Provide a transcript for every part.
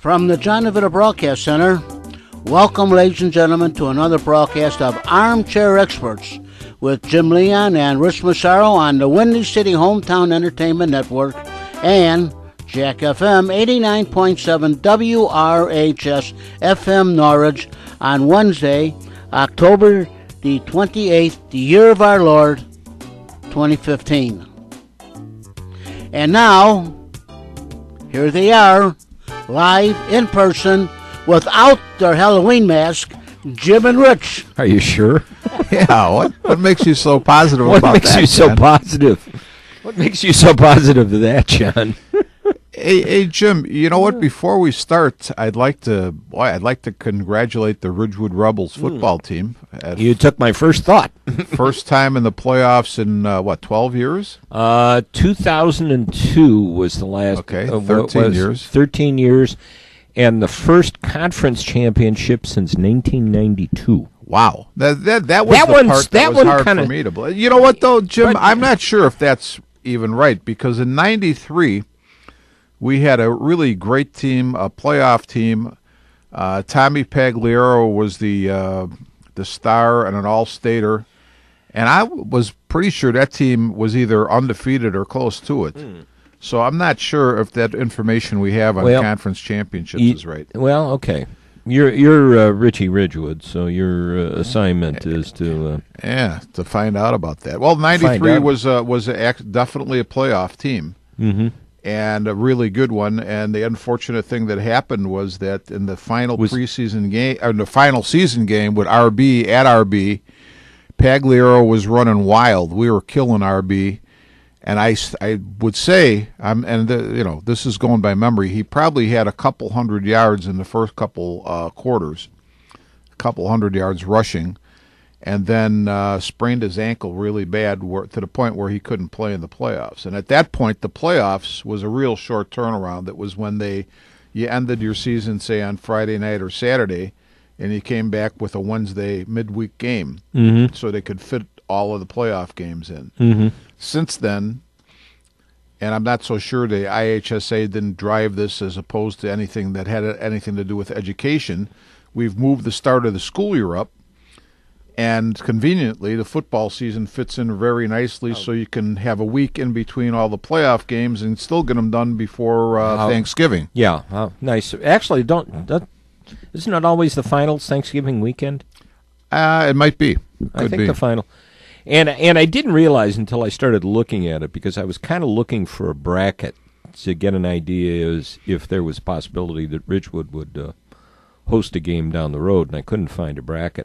From the John DeVita Broadcast Center, welcome, ladies and gentlemen, to another broadcast of Armchair Experts with Jim Leon and Rich Massaro on the Windy City Hometown Entertainment Network and Jack FM 89.7 WRHS FM Norwich on Wednesday, October the 28th, the year of our Lord, 2015. And now, here they are, live in person, without their Halloween mask, Jim and Rich. Are you sure? Yeah. What makes you so positive what about makes that? You so John? positive? What makes you so positive to that, John? Hey, Jim. You know what? Before we start, I'd like to congratulate the Ridgewood Rebels football team. You took my first thought. First time in the playoffs in 12 years? 2002 was the last. Okay, 13 years. 13 years, and the first conference championship since 1992. Wow, that was That the one's- part that was one hard kinda- for me to believe. You know what though, Jim? But- I'm not sure if that's even right, because in '93 we had a really great team, a playoff team. Tommy Pagliaro was the star and an all-stater, and I was pretty sure that team was either undefeated or close to it. So I'm not sure if that information we have on conference championships is right. Well, okay. You're Richie Ridgewood, so your assignment is to to find out about that. Well, '93 was definitely a playoff team, and a really good one. And the unfortunate thing that happened was that in the final preseason game, or the final season game with RB at RB, Pagliaro was running wild. We were killing RB. And I would say, this is going by memory, he probably had a couple hundred yards in the first couple quarters, a couple hundred yards rushing, and then sprained his ankle really bad to the point where he couldn't play in the playoffs. And at that point, the playoffs was a real short turnaround. That was when you ended your season, say, on Friday night or Saturday, and you came back with a Wednesday midweek game, so they could fit all of the playoff games in. Since then, and I'm not so sure the IHSA didn't drive this as opposed to anything that had anything to do with education, we've moved the start of the school year up, and conveniently the football season fits in very nicely, so you can have a week in between all the playoff games and still get them done before Thanksgiving. Yeah, nice. Actually, isn't it always the finals Thanksgiving weekend? It might be. I think the final. And I didn't realize until I started looking at it, because I was kind of looking for a bracket to get an idea as if there was a possibility that Ridgewood would host a game down the road, and I couldn't find a bracket.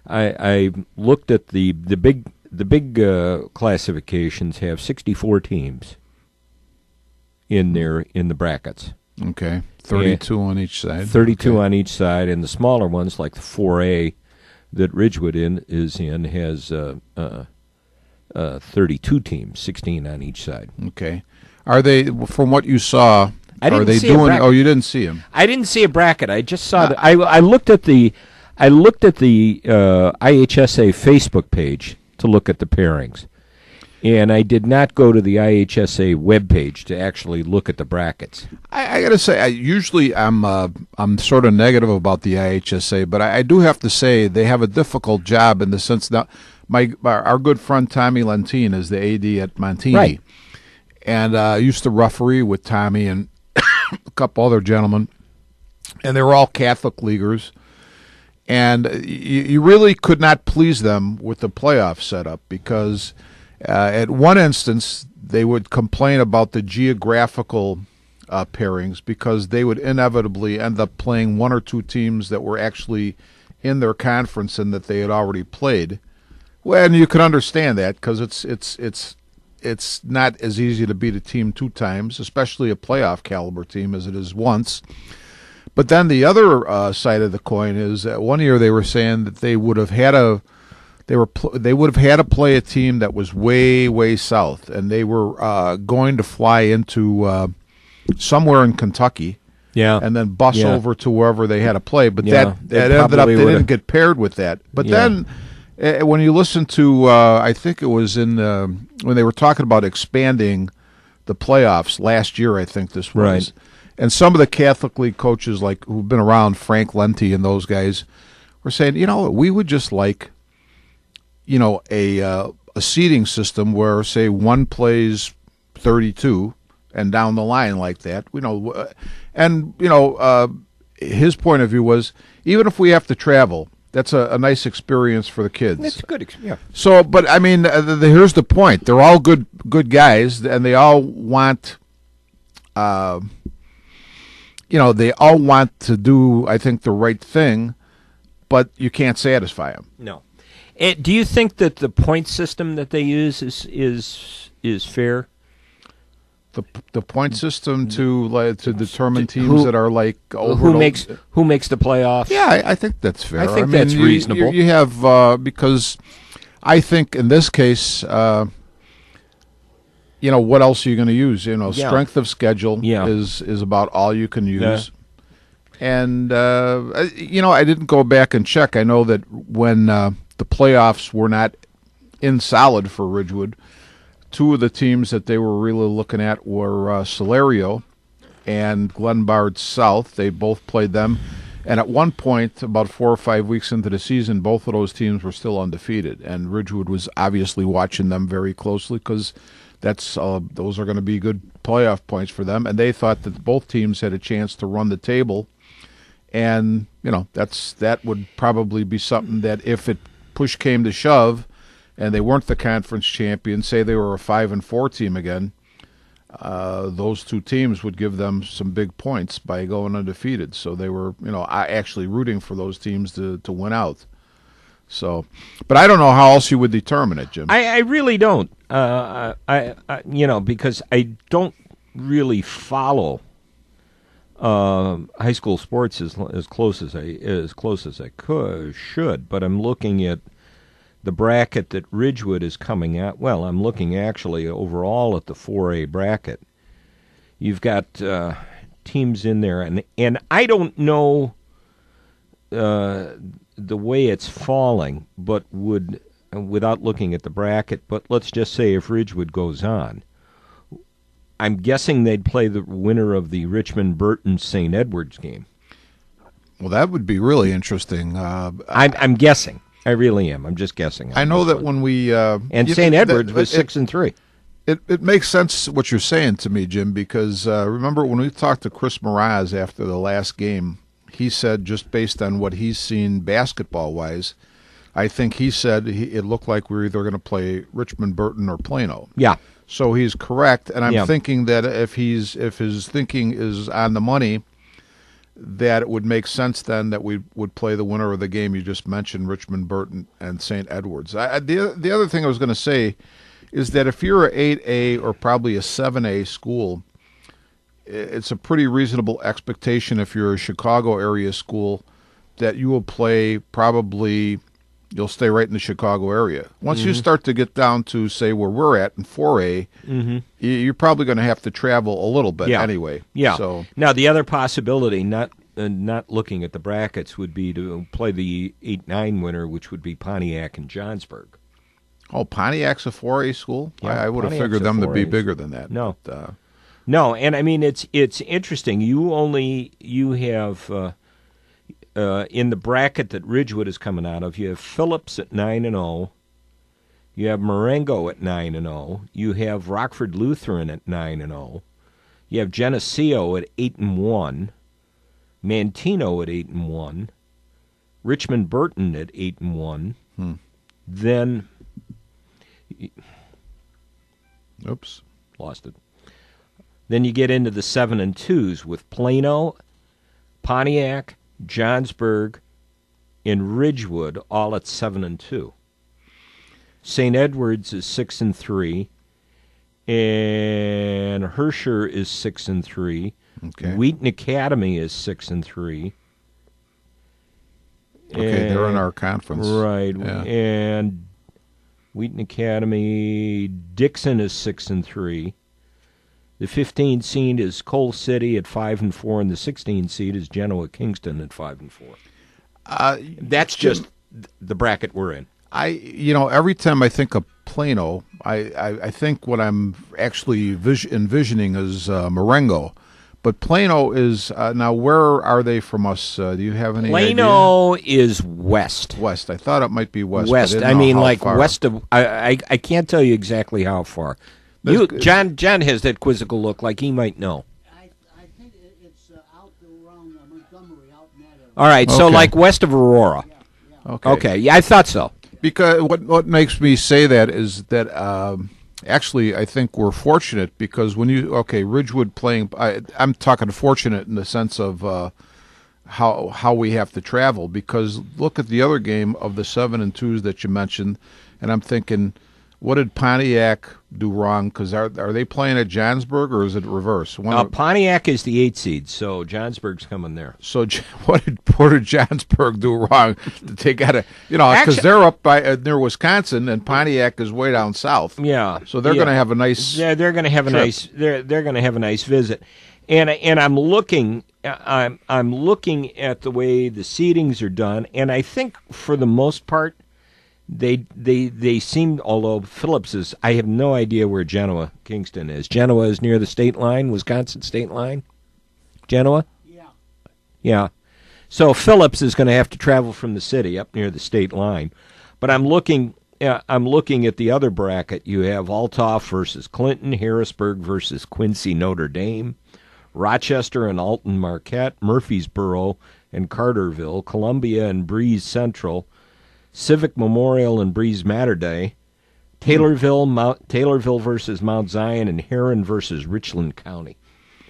I looked at the big classifications have 64 teams in the brackets. Okay, 32 on each side. 32 on each side, and the smaller ones like the 4A. That Ridgewood has 32 teams, 16 on each side. Okay, are they, from what you saw? Are they doing? Oh, you didn't see them. I didn't see a bracket. I just saw that. I looked at the IHSA Facebook page to look at the pairings, and I did not go to the IHSA webpage to actually look at the brackets. I got to say, usually I'm sort of negative about the IHSA, but I do have to say they have a difficult job in the sense that our good friend Tommy Lentine is the AD at Montini, right. And I used to referee with Tommy and a couple other gentlemen, and they were all Catholic leaguers, and you really could not please them with the playoff setup because at one instance they would complain about the geographical pairings because they would inevitably end up playing one or two teams that were actually in their conference and that they had already played. Well, and you can understand that because it's not as easy to beat a team two times, especially a playoff caliber team, as it is once. But then the other side of the coin is that one year they were saying that they would have had to play a team that was way, way south, and they were going to fly into somewhere in Kentucky, and then bus over to wherever they had to play. But that ended up they didn't get paired with that. But then when you listen to, I think it was when they were talking about expanding the playoffs last year, I think this was. Right. And some of the Catholic League coaches, like who've been around, Frank Lenti and those guys, were saying, we would just like, a seeding system where, say, one plays 32 and down the line like that. His point of view was, even if we have to travel, that's a nice experience for the kids. It's good, yeah. So, but I mean, here's the point: they're all good guys, and they all want, they all want to do, I think, the right thing, but you can't satisfy them. No. Do you think that the point system that they use is fair? The point system to determine teams that are like over who makes the playoffs. Yeah, I think that's fair. I think that's reasonable. You have because I think in this case, what else are you going to use? Strength of schedule is about all you can use. Yeah. And I didn't go back and check. I know that when the playoffs were not in solid for Ridgewood, two of the teams that they were really looking at were Solario and Glenbard South. They both played them. And at one point, about 4 or 5 weeks into the season, both of those teams were still undefeated. And Ridgewood was obviously watching them very closely because those are going to be good playoff points for them. And they thought that both teams had a chance to run the table. And, that would probably be something that if push came to shove, and they weren't the conference champions, say they were a 5-4 team again, those two teams would give them some big points by going undefeated. So they were, actually rooting for those teams to win out. So, but I don't know how else you would determine it, Jim. I really don't. Because I don't really follow high school sports as close as I should. But I'm looking at the bracket that Ridgewood is coming at. Well, I'm looking actually overall at the 4A bracket. You've got teams in there, and I don't know the way it's falling, but without looking at the bracket, but let's just say if Ridgewood goes on, I'm guessing they'd play the winner of the Richmond-Burton-St. Edwards game. Well, that would be really interesting. I'm guessing. I really am. I'm just guessing. I know that when we and St. Edwards was 6-3. It makes sense what you're saying to me, Jim, because remember when we talked to Chris Mraz after the last game, he said just based on what he's seen basketball-wise, I think he said it looked like we were either going to play Richmond, Burton, or Plano. Yeah. So he's correct, and I'm thinking that if his thinking is on the money, that it would make sense then that we would play the winner of the game you just mentioned, Richmond, Burton, and St. Edwards. The other thing I was going to say is that if you're an 8A or probably a 7A school, it's a pretty reasonable expectation if you're a Chicago area school that you will play probably – you'll stay right in the Chicago area. Once you start to get down to, say, where we're at in 4A, you're probably going to have to travel a little bit anyway. Yeah. So now, the other possibility, not looking at the brackets, would be to play the 8-9 winner, which would be Pontiac and Johnsburg. Oh, Pontiac's a 4A school? Yeah, I would have figured them to be bigger than that. No. But, no, and I mean, it's interesting. You have... in the bracket that Ridgewood is coming out of, you have Phillips at 9-0, you have Marengo at 9-0, you have Rockford Lutheran at 9-0, you have Geneseo at 8-1, Manteno at 8-1, Richmond Burton at 8-1. Then, oops, lost it. Then you get into the 7-2s with Plano, Pontiac, Johnsburg, and Ridgewood all at 7-2. St. Edwards is 6-3, and Herscher is 6-3. Okay. Wheaton Academy is 6-3. Okay, they're in our conference, right? Yeah. And Wheaton Academy, Dixon is 6-3. The 15 seed is Coal City at 5-4, and the 16 seed is Genoa Kingston at 5-4. That's just the bracket we're in. Every time I think of Plano, I think what I'm actually envisioning is Marengo, But Plano is now. Where are they from us? Do you have any Plano idea? is west. West. I thought it might be west. West. I mean, like far. West of. I can't tell you exactly how far. John has that quizzical look, like he might know. I think it's out around Montgomery, out in that area. All right, so like west of Aurora. Yeah. Okay. Okay. Yeah, I thought so. Because what makes me say that is that. Actually, I think we're fortunate because when Ridgewood playing, I'm talking fortunate in the sense of how we have to travel. Because look at the other game of the 7-2s that you mentioned, and I'm thinking, what did Pontiac do wrong? Because are they playing at Johnsburg or is it reverse? Pontiac is the 8 seed, so Johnsburg's coming there. So what did Johnsburg do wrong? They got to, because they're up by near Wisconsin and Pontiac is way down south. Yeah, so they're going to have a nice. Yeah, they're going to have a nice. They're going to have a nice visit, and I'm looking. I'm looking at the way the seedings are done, and I think for the most part. They seem, although Phillips is, I have no idea where Genoa Kingston is. Genoa is near the state line, Wisconsin state line. Genoa? Yeah. So Phillips is going to have to travel from the city up near the state line. But I'm looking at the other bracket. You have Althoff versus Clinton, Harrisburg versus Quincy Notre Dame, Rochester and Alton Marquette, Murfreesboro and Carterville, Columbia and Breeze Central, Civic Memorial and Breeze Materday, Taylorville versus Mount Zion, and Heron versus Richland County,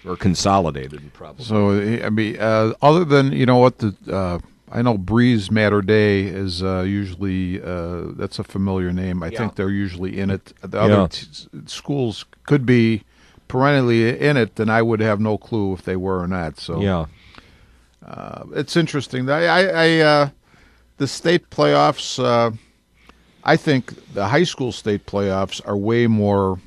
or consolidated probably. So I mean, other than I know Breeze Materday is usually that's a familiar name. I think they're usually in it. The other schools could be perennially in it, and I would have no clue if they were or not. So it's interesting. The state playoffs, I think the high school state playoffs are way more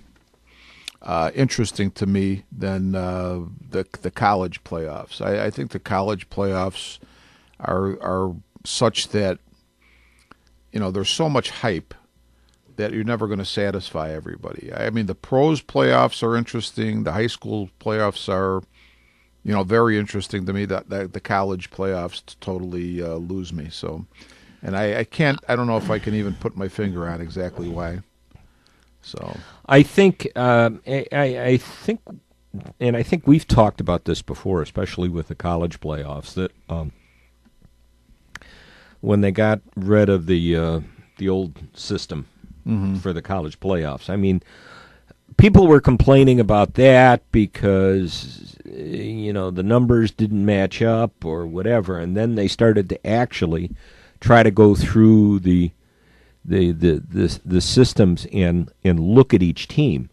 interesting to me than the college playoffs. I think the college playoffs are such that, there's so much hype that you're never going to satisfy everybody. I mean, the pros playoffs are interesting. The high school playoffs are, very interesting to me. That the college playoffs totally lose me. So, and I don't know if I can even put my finger on exactly why. So I think I think we've talked about this before, especially with the college playoffs. That when they got rid of the old system for the college playoffs, I mean, people were complaining about that because the numbers didn't match up or whatever, and then they started to actually try to go through the systems and look at each team,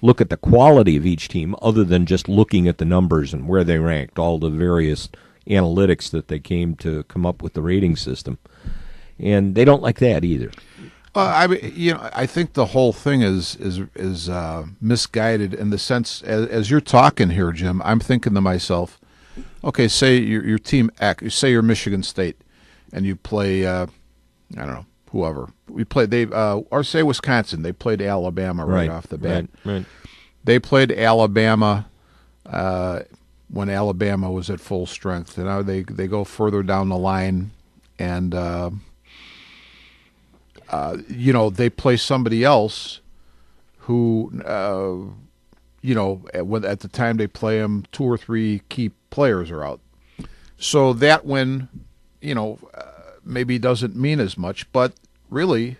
look at the quality of each team, other than just looking at the numbers and where they ranked, all the various analytics that they came to come up with the rating system, and they don't like that either. I mean, I think the whole thing is misguided in the sense, as you're talking here, Jim, I'm thinking to myself, okay, say your team X, say you're Michigan State, and you play, I don't know, whoever. Or say Wisconsin, they played Alabama right off the bat. Right. They played Alabama when Alabama was at full strength. And now they go further down the line, and they play somebody else who, at the time they play them, 2 or 3 key players are out. So that win, maybe doesn't mean as much, but really,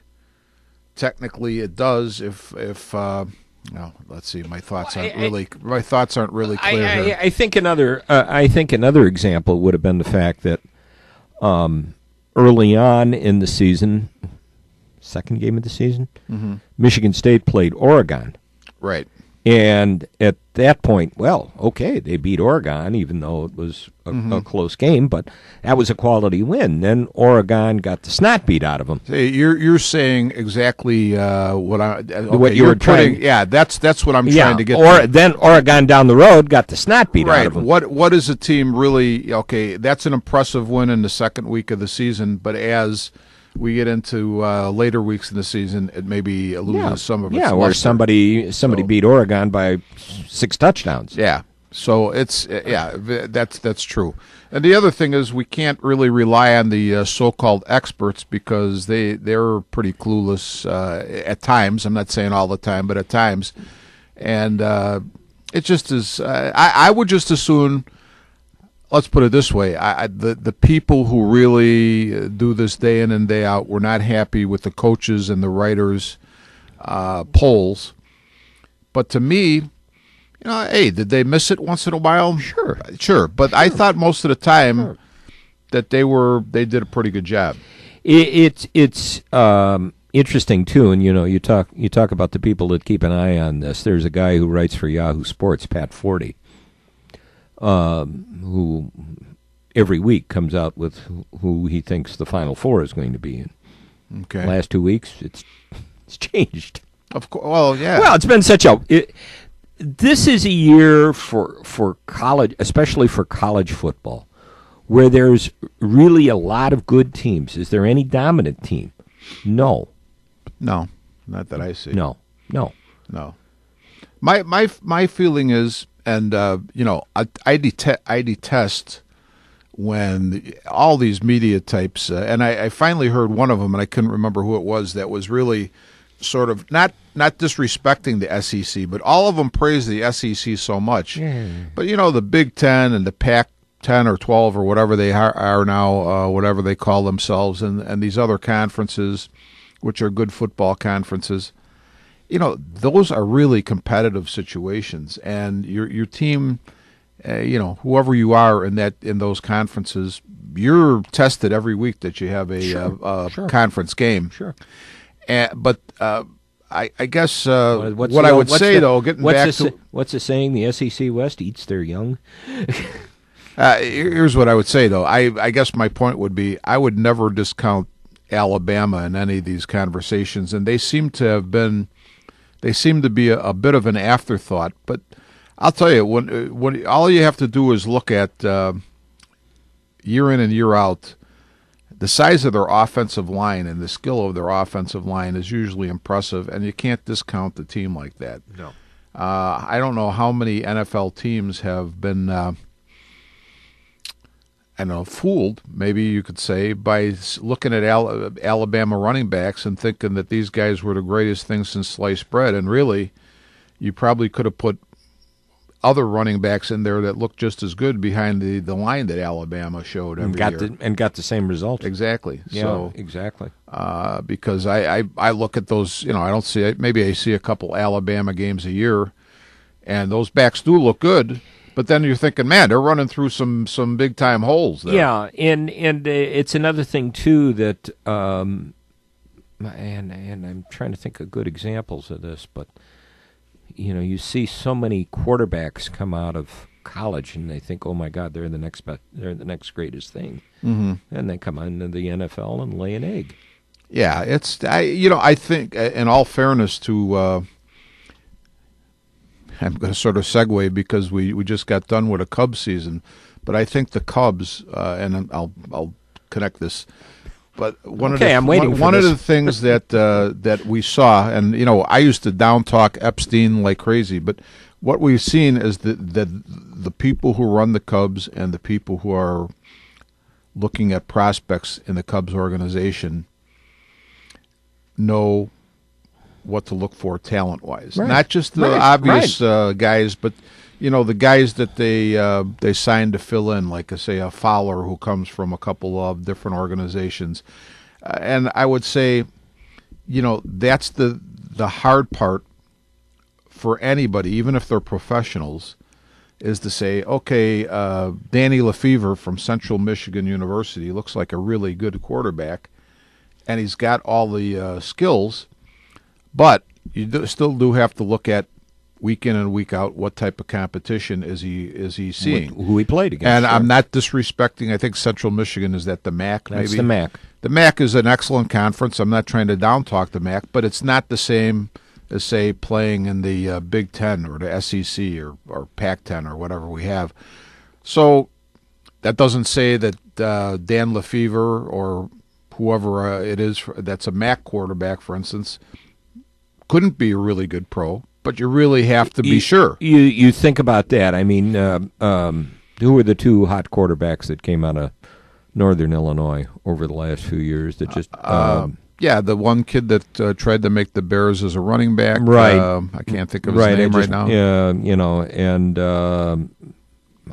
technically, it does. If let's see, my thoughts aren't really clear here. I think another example would have been the fact that early on in the season, second game of the season, Michigan State played Oregon. Right. And at that point, well, okay, they beat Oregon, even though it was a close game, but that was a quality win. Then Oregon got the snot beat out of them. Hey, you're saying exactly what you were trying. That's what I'm trying to get. Or then Oregon down the road got the snot beat out of them. What is a team really? Okay, that's an impressive win in the second week of the season, but as we get into later weeks in the season, it maybe loses some of its luster. Or somebody beat Oregon by 6 touchdowns. Yeah. So it's that's true. And the other thing is we can't really rely on the so-called experts because they're pretty clueless at times. I'm not saying all the time, but at times. And it just is. I would just assume. Let's put it this way: the people who really do this day in and day out were not happy with the coaches and the writers' polls. But to me, hey, did they miss it once in a while? Sure. But I thought most of the time that they did a pretty good job. It's interesting too, and you talk about the people that keep an eye on this. There's a guy who writes for Yahoo Sports, Pat Forty, who every week comes out with who he thinks the Final Four is going to be in. Okay. Last 2 weeks, it's changed. Of course. Well, yeah. Well, it's been such a. This is a year for college, especially for college football, where there's really a lot of good teams. Is there any dominant team? No, not that I see. No. My feeling is, and I detest when all these media types, and I finally heard one of them, and I couldn't remember who it was, that was really sort of not disrespecting the SEC, but all of them praise the SEC so much. Yeah. But the Big Ten and the Pac-10 or 12 or whatever they are now, whatever they call themselves, and these other conferences, which are good football conferences, those are really competitive situations, and your team, whoever you are in those conferences, you're tested every week that you have a conference game. Sure. But I guess what I would say, though, getting back to... What's the saying? The SEC West eats their young? Here's what I would say, though. I guess my point would be I would never discount Alabama in any of these conversations, and they seem to be a bit of an afterthought. But I'll tell you, when all you have to do is look at year in and year out, the size of their offensive line and the skill of their offensive line is usually impressive, and you can't discount the team like that. No. I don't know how many NFL teams have been, fooled, maybe you could say, by looking at Alabama running backs and thinking that these guys were the greatest thing since sliced bread, and really, you probably could have put other running backs in there that looked just as good behind the line that Alabama showed every year. And got the same result. Exactly. Yeah, so, exactly. Because I look at those, I don't see it. Maybe I see a couple Alabama games a year, and those backs do look good. But then you're thinking, man, they're running through some big time holes there. Yeah, and it's another thing too that, and I'm trying to think of good examples of this, but. You see so many quarterbacks come out of college, and they think, "Oh my God, they're the next greatest thing," and they come into the NFL and lay an egg. Yeah, I think, in all fairness to, I'm going to sort of segue because we just got done with a Cubs season, but I think the Cubs, and I'll connect this. But one of the things that we saw, and I used to down talk Epstein like crazy, but what we've seen is that the people who run the Cubs and the people who are looking at prospects in the Cubs organization know what to look for talent-wise. Right. Not just the obvious guys, but the guys that they signed to fill in, like say a Fowler who comes from a couple of different organizations, and I would say, that's the hard part for anybody, even if they're professionals, is to say, okay, Danny Lefevre from Central Michigan University looks like a really good quarterback, and he's got all the skills, but you still do have to look at week in and week out what type of competition is he seeing, who he played against. And sure. I'm not disrespecting. I think Central Michigan is that the MAC. That's maybe the MAC. The MAC is an excellent conference. I'm not trying to down talk the MAC, but it's not the same as say playing in the Big Ten or the SEC or Pac-10 or whatever we have. So that doesn't say that Dan Lefevre or whoever it is that's a MAC quarterback, for instance, couldn't be a really good pro. but you really have to be sure. You think about that. I mean, who were the two hot quarterbacks that came out of Northern Illinois over the last few years that just... the one kid that tried to make the Bears as a running back. Right. I can't think of his name right now. Yeah, and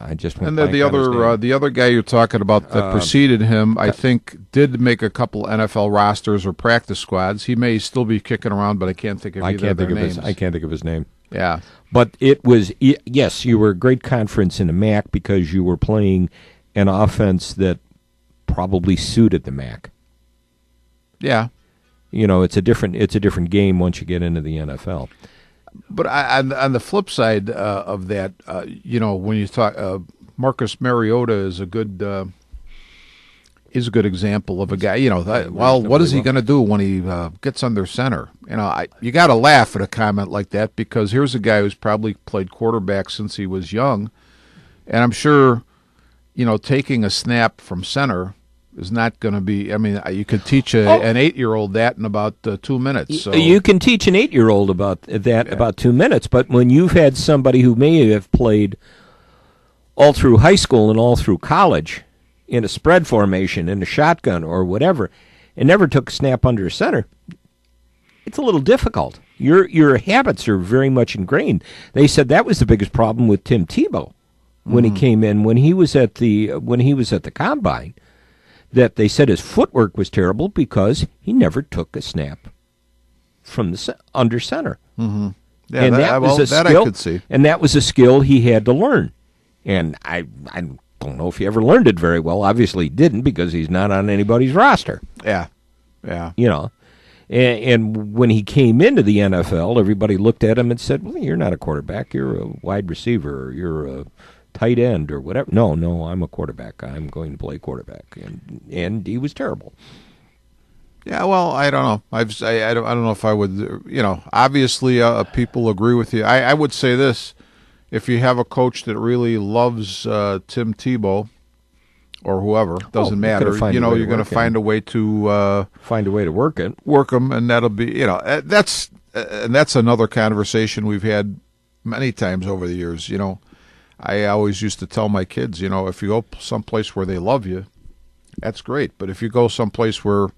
I just went. And the other guy you're talking about that preceded him, I think, did make a couple NFL rosters or practice squads. He may still be kicking around, but I can't think of either of their names. I can't think of his name. Yeah. But it was, yes, you were a great conference in the MAC because you were playing an offense that probably suited the MAC. Yeah. It's a different game once you get into the NFL. But on the flip side of that, when you talk, Marcus Mariota is a good example of a guy. What is he going to do when he gets under center? You got to laugh at a comment like that because here's a guy who's probably played quarterback since he was young, and I'm sure, taking a snap from center is not going to be. I mean, you could teach an 8-year-old that in about 2 minutes. So. You can teach an 8-year-old about that about 2 minutes, but when you've had somebody who may have played all through high school and all through college in a spread formation, in a shotgun or whatever, and never took a snap under center, it's a little difficult. Your habits are very much ingrained. They said that was the biggest problem with Tim Tebow when he came in, when he was at the combine. That they said his footwork was terrible because he never took a snap from the under center. Mm-hmm. Yeah, and that was a skill, I could see. And that was a skill he had to learn. And I don't know if he ever learned it very well. Obviously, he didn't because he's not on anybody's roster. Yeah. And when he came into the NFL, everybody looked at him and said, "Well, you're not a quarterback. You're a wide receiver. Or you're a tight end or whatever." No, I'm a quarterback. I'm going to play quarterback, and he was terrible. Yeah, well, I don't know. I don't know if I would. Obviously, people agree with you. I would say this: if you have a coach that really loves Tim Tebow or whoever, doesn't matter. You're going to find a way to work him, and that'll be. That's another conversation we've had many times over the years. I always used to tell my kids, if you go someplace where they love you, that's great. But if you go someplace where,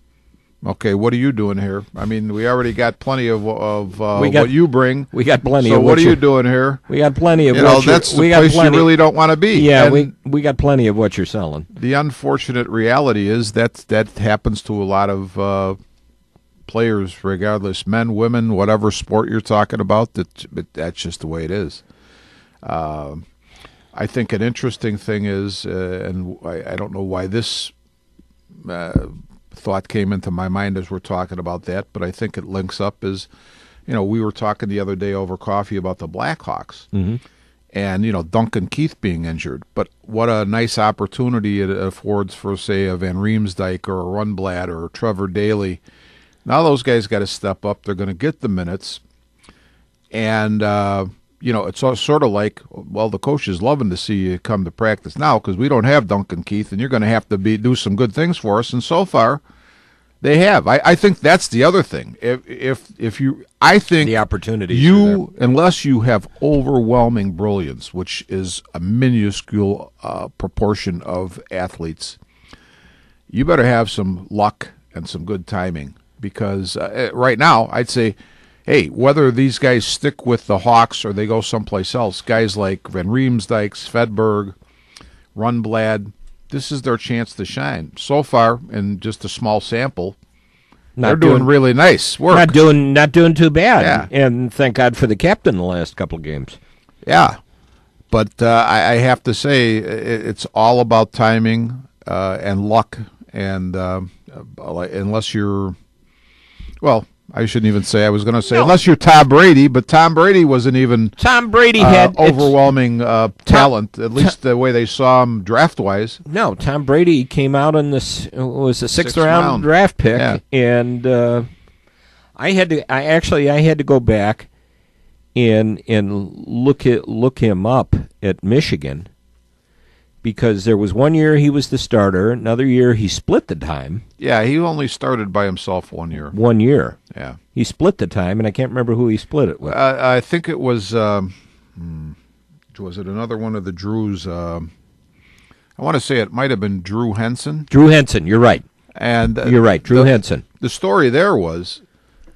okay, what are you doing here? I mean, we already got plenty of what you bring. We got plenty. So what are you doing here? We got plenty of. That's the place you really don't want to be. Yeah, we got plenty of what you're selling. The unfortunate reality is that happens to a lot of players, regardless, men, women, whatever sport you're talking about. That's just the way it is. I think an interesting thing is, and I don't know why this thought came into my mind as we're talking about that, but I think it links up is, we were talking the other day over coffee about the Blackhawks and, Duncan Keith being injured. But what a nice opportunity it affords for, say, a Van Riemsdyk or a Rundblad or a Trevor Daley. Now those guys got to step up. They're going to get the minutes. And, it's sort of like, well, the coach is loving to see you come to practice now because we don't have Duncan Keith, and you're going to have to do some good things for us. And so far, they have. I think that's the other thing. I think the opportunities unless you have overwhelming brilliance, which is a minuscule proportion of athletes, you better have some luck and some good timing because right now, I'd say. Hey, whether these guys stick with the Hawks or they go someplace else, guys like Van Riemsdyk, Svedberg, Rundblad, this is their chance to shine. So far, in just a small sample, they're doing really nice work. Not doing too bad. Yeah. And thank God for the captain the last couple of games. Yeah. But I have to say, it's all about timing and luck. And unless you're, well, I shouldn't even say. I was going to say unless you're Tom Brady, but Tom Brady wasn't even. Tom Brady had overwhelming talent, at least the way they saw him draft wise. No, Tom Brady came out on this was a sixth round draft pick, and I had to go back and look him up at Michigan because there was one year he was the starter, another year he split the time. Yeah, he only started by himself 1 year. 1 year. Yeah. He split the time, and I can't remember who he split it with. I think it was it another one of the Drews? I want to say it might have been Drew Henson. Drew Henson, you're right. And you're right, Drew Henson. The story there was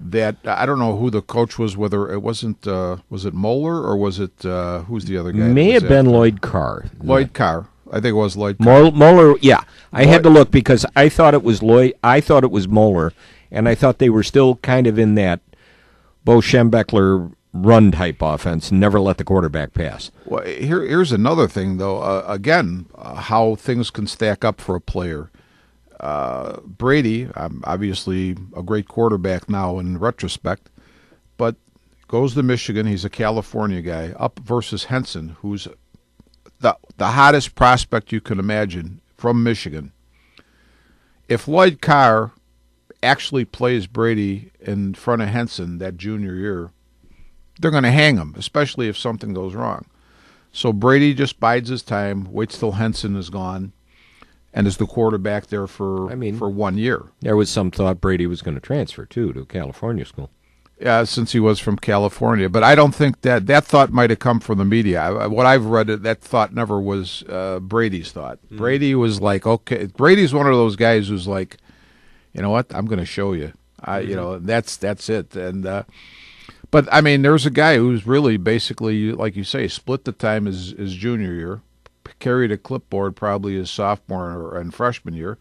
that I don't know who the coach was, whether it wasn't, was it Moeller or was it, who's the other guy? May have been Lloyd Carr. Lloyd Carr. I think it was Lloyd Carr. Moeller, yeah. I had to look because I thought it was I thought it was Moeller, and I thought they were still kind of in that Bo Schembechler run type offense, never let the quarterback pass. Well, here's another thing, though. How things can stack up for a player. Brady, obviously a great quarterback now in retrospect, but goes to Michigan. He's a California guy, up versus Henson, who's the hottest prospect you can imagine from Michigan. If Lloyd Carr actually plays Brady in front of Henson that junior year, they're going to hang him, especially if something goes wrong. So Brady just bides his time, waits till Henson is gone, and is the quarterback there for 1 year. There was some thought Brady was going to transfer, too, to California school. Yeah, since he was from California. But I don't think that thought might have come from the media. What I've read, that thought never was Brady's thought. Brady was like, okay. Brady's one of those guys who's like, you know what, I'm going to show you. That's it. And but, I mean, there's a guy who's really basically, like you say, split the time his junior year, carried a clipboard probably his sophomore and freshman year,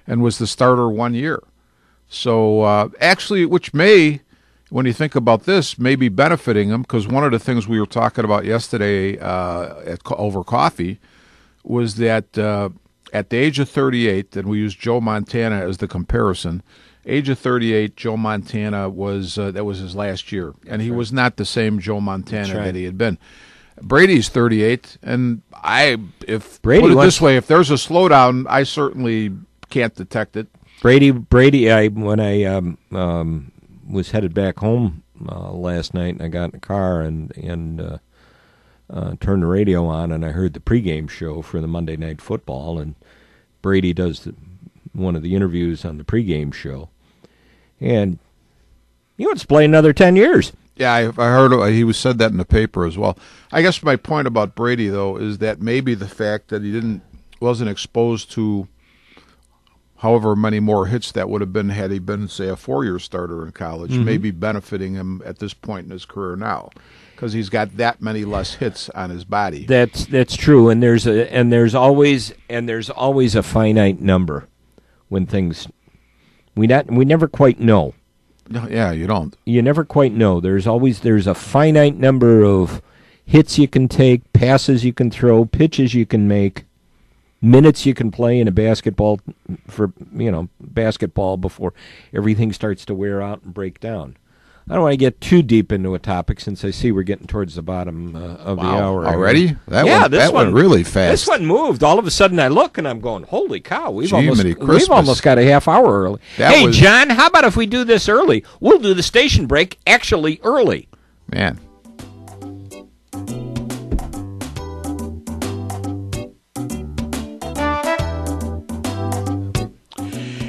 and was the starter 1 year. So, actually, which may, when you think about this, may be benefiting him, because one of the things we were talking about yesterday over coffee was that at the age of 38, and we used Joe Montana as the comparison, age of 38, Joe Montana was that was his last year, and he was not the same Joe Montana that he had been. Brady's 38, and if Brady put it this way, if there's a slowdown, I certainly can't detect it. Brady, when I was headed back home last night, and I got in the car and turned the radio on, and I heard the pregame show for the Monday Night Football, and Brady does one of the interviews on the pregame show, and he wants to play another 10 years. Yeah, I heard he said that in the paper as well. I guess my point about Brady, though, is that maybe the fact that he wasn't exposed to however many more hits that would have been had he been, say, a 4-year starter in college, may be benefiting him at this point in his career now, because he's got that many less hits on his body. That's true, and there's always a finite number when things we never quite know. No, yeah, you don't. You never quite know. There's a finite number of hits you can take, passes you can throw, pitches you can make, minutes you can play in a basketball before everything starts to wear out and break down. I don't want to get too deep into a topic since I see we're getting towards the bottom of the hour. Already? That went really fast. This one moved. All of a sudden I look and I'm going, holy cow, we've almost got a half hour early. John, how about if we do this early? We'll do the station break actually early. Man.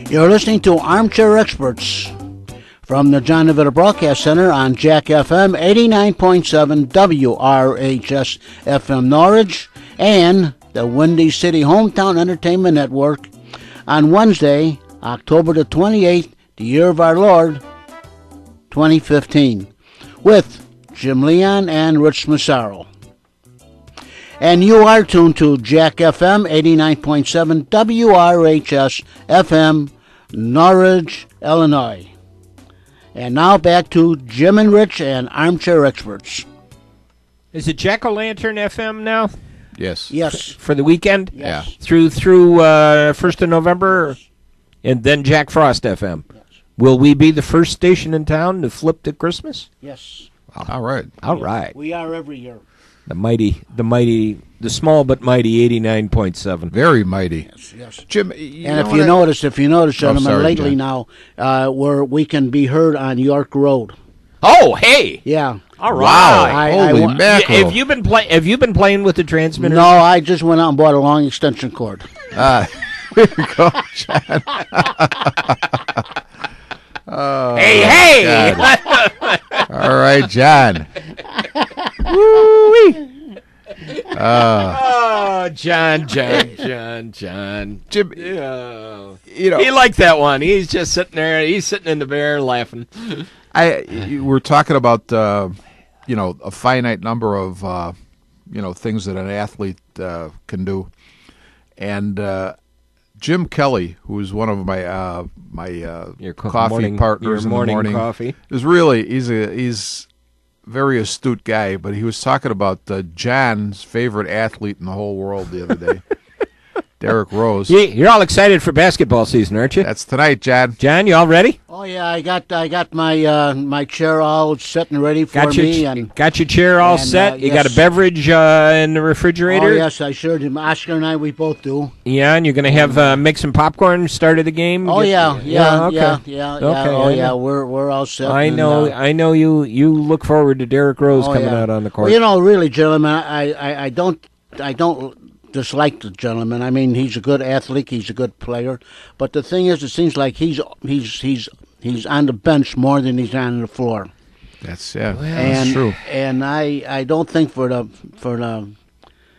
You're listening to Armchair Experts from the John DeVita Broadcast Center on Jack FM 89.7 WRHS FM Norwich and the Windy City Hometown Entertainment Network on Wednesday, October the 28th, the year of our Lord, 2015, with Jim Leon and Rich Massaro. And you are tuned to Jack FM 89.7 WRHS FM Norwich, Illinois. And now back to Jim and Rich and Armchair Experts. Is it Jack-O-Lantern FM now? Yes. Yes. For the weekend? Yes. Yeah. Through 1st of November? And then Jack Frost FM. Yes. Will we be the first station in town to flip to Christmas? Yes. All right. All right. We are every year. The small but mighty 89.7. Very mighty. Yes. Jim, if you notice, gentlemen, lately John. now, we can be heard on York Road. Oh, hey. Yeah. All right. Wow. Holy mackerel. Have you been playing with the transmitter? No, I just went out and bought a long extension cord. Here you go, John. Hey! All right, John. Woo-wee. John. Jim, he liked that one. He's just sitting there. He's sitting in the bear laughing. We're talking about, a finite number of, things that an athlete can do. And Jim Kelly, who is one of my coffee partners in the morning, coffee. is really he's a very astute guy. But he was talking about John's favorite athlete in the whole world the other day, Derrick Rose. You're all excited for basketball season, aren't you? That's tonight, John. John, you all ready? Oh yeah, I got my chair all set and ready for me. Got your chair all set. You got a beverage in the refrigerator. Oh yes, I sure do. Oscar and I, we both do. Yeah, and you're going to have make some popcorn start of the game. Oh yeah. Okay. Oh yeah, we're all set. I know you look forward to Derrick Rose coming out on the court. Well, really, gentlemen, I don't dislike the gentleman. I mean, he's a good athlete. He's a good player. But the thing is, it seems like he's on the bench more than he's on the floor. That's true. And I don't think for the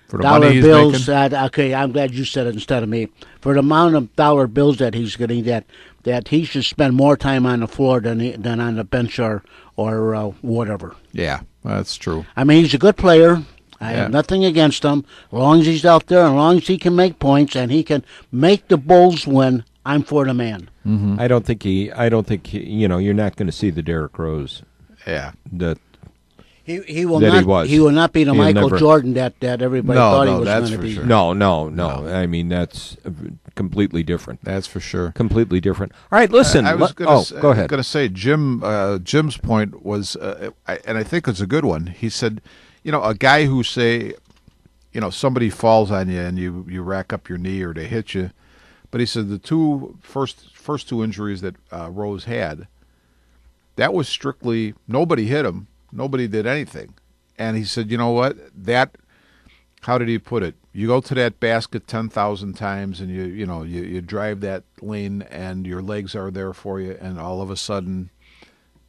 dollar bills that I'm glad you said it instead of me. For the amount of dollar bills that he's getting, that he should spend more time on the floor than on the bench or whatever. Yeah, that's true. I mean, he's a good player. I have nothing against him. As long as he's out there, as long as he can make points and he can make the Bulls win, I'm for the man. Mm-hmm. I don't think you're not going to see the Derrick Rose. Yeah. That he will not be the Michael Jordan that everybody thought he was going to be. Sure. No. I mean, that's completely different. That's for sure. Completely different. All right, listen. Go ahead. I was going to say Jim's point was, and I think it's a good one. He said, a guy who somebody falls on you and you rack up your knee or they hit you, but he said the first two injuries that Rose had, that was strictly nobody hit him, nobody did anything, and he said, you know what, how did he put it? You go to that basket 10,000 times and you drive that lane and your legs are there for you, and all of a sudden,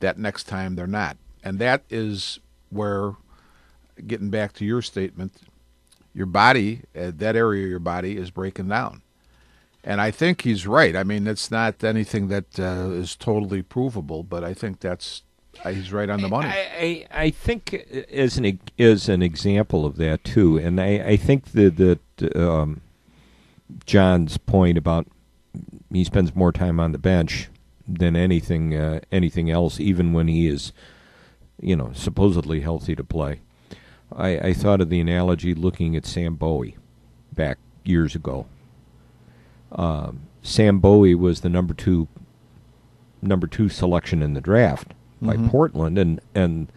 that next time they're not, and that is where. Getting back to your statement, your body, that area of your body is breaking down. And I think he's right. I mean, it's not anything that is totally provable, but I think he's right on the money. I think as an example of that, too, and I think that John's point about he spends more time on the bench than anything else, even when he is, supposedly healthy to play. I thought of the analogy looking at Sam Bowie back years ago. Sam Bowie was the number two selection in the draft by Portland, and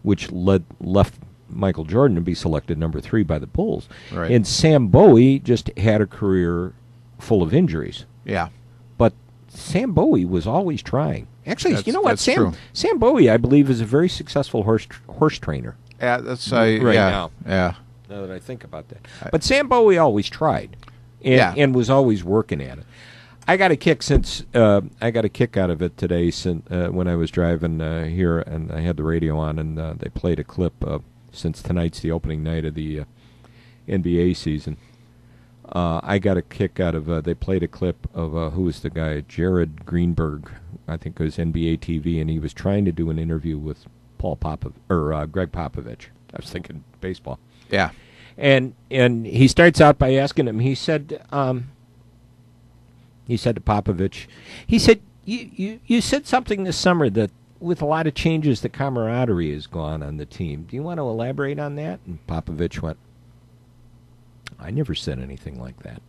which left Michael Jordan to be selected number 3 by the Bulls. Right. And Sam Bowie just had a career full of injuries. Yeah. But Sam Bowie was always trying. Actually, you know what? Sam Bowie, I believe, is a very successful horse trainer. Yeah, that's now. Yeah. Now that I think about that, but Sam Bowie always tried, and was always working at it. I got a kick out of it today when I was driving here, and I had the radio on, and they played a clip since tonight's the opening night of the NBA season. I got a kick out of they played a clip of who was the guy, Jared Greenberg, I think it was NBA TV, and he was trying to do an interview with Greg Popovich. I was thinking baseball. Yeah. And he starts out by asking him, he said to Popovich, he said, you said something this summer that with a lot of changes, the camaraderie is gone on the team. Do you want to elaborate on that? And Popovich went, I never said anything like that.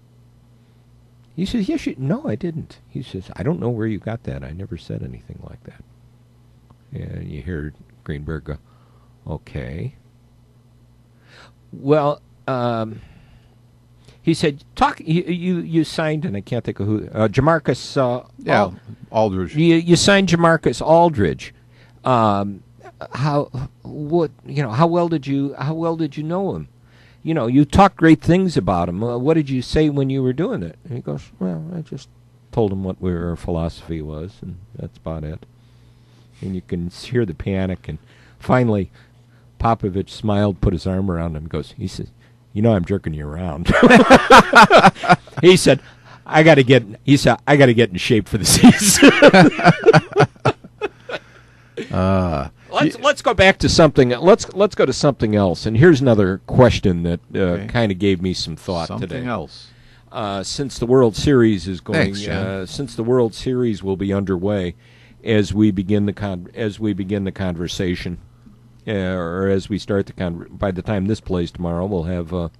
He says, yes, no, I didn't. He says, I don't know where you got that. I never said anything like that. And you hear Greenberg go, okay. Well, he said, you signed, and I can't think of who, Jamarcus. Aldridge. You signed Jamarcus Aldridge. how well did you know him? You talked great things about him. What did you say when you were doing it? And he goes, well, I just told him what our philosophy was, and that's about it. And you can hear the panic, and finally Popovich smiled, put his arm around him, he says, I'm jerking you around. He said, I got to get in shape for the season. Let's go back to something. Let's go to something else. And here's another question that kind of gave me some thought today. Something else. Since the World Series is going, Thanks, since the World Series will be underway, as we begin the conversation, or as we start by the time this plays tomorrow, we'll have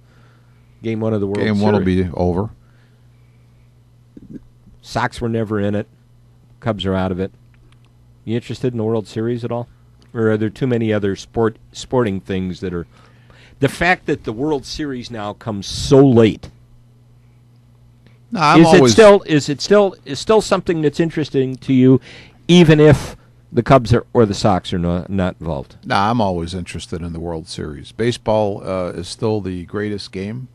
Game 1 of the World Series. Game 1 will be over. Sox were never in it. Cubs are out of it. You interested in the World Series at all? Or are there too many other sporting things that are... The fact that the World Series now comes so late. No, is it still something that's interesting to you, even if the Cubs or the Sox are not involved? No, I'm always interested in the World Series. Baseball is still the greatest game,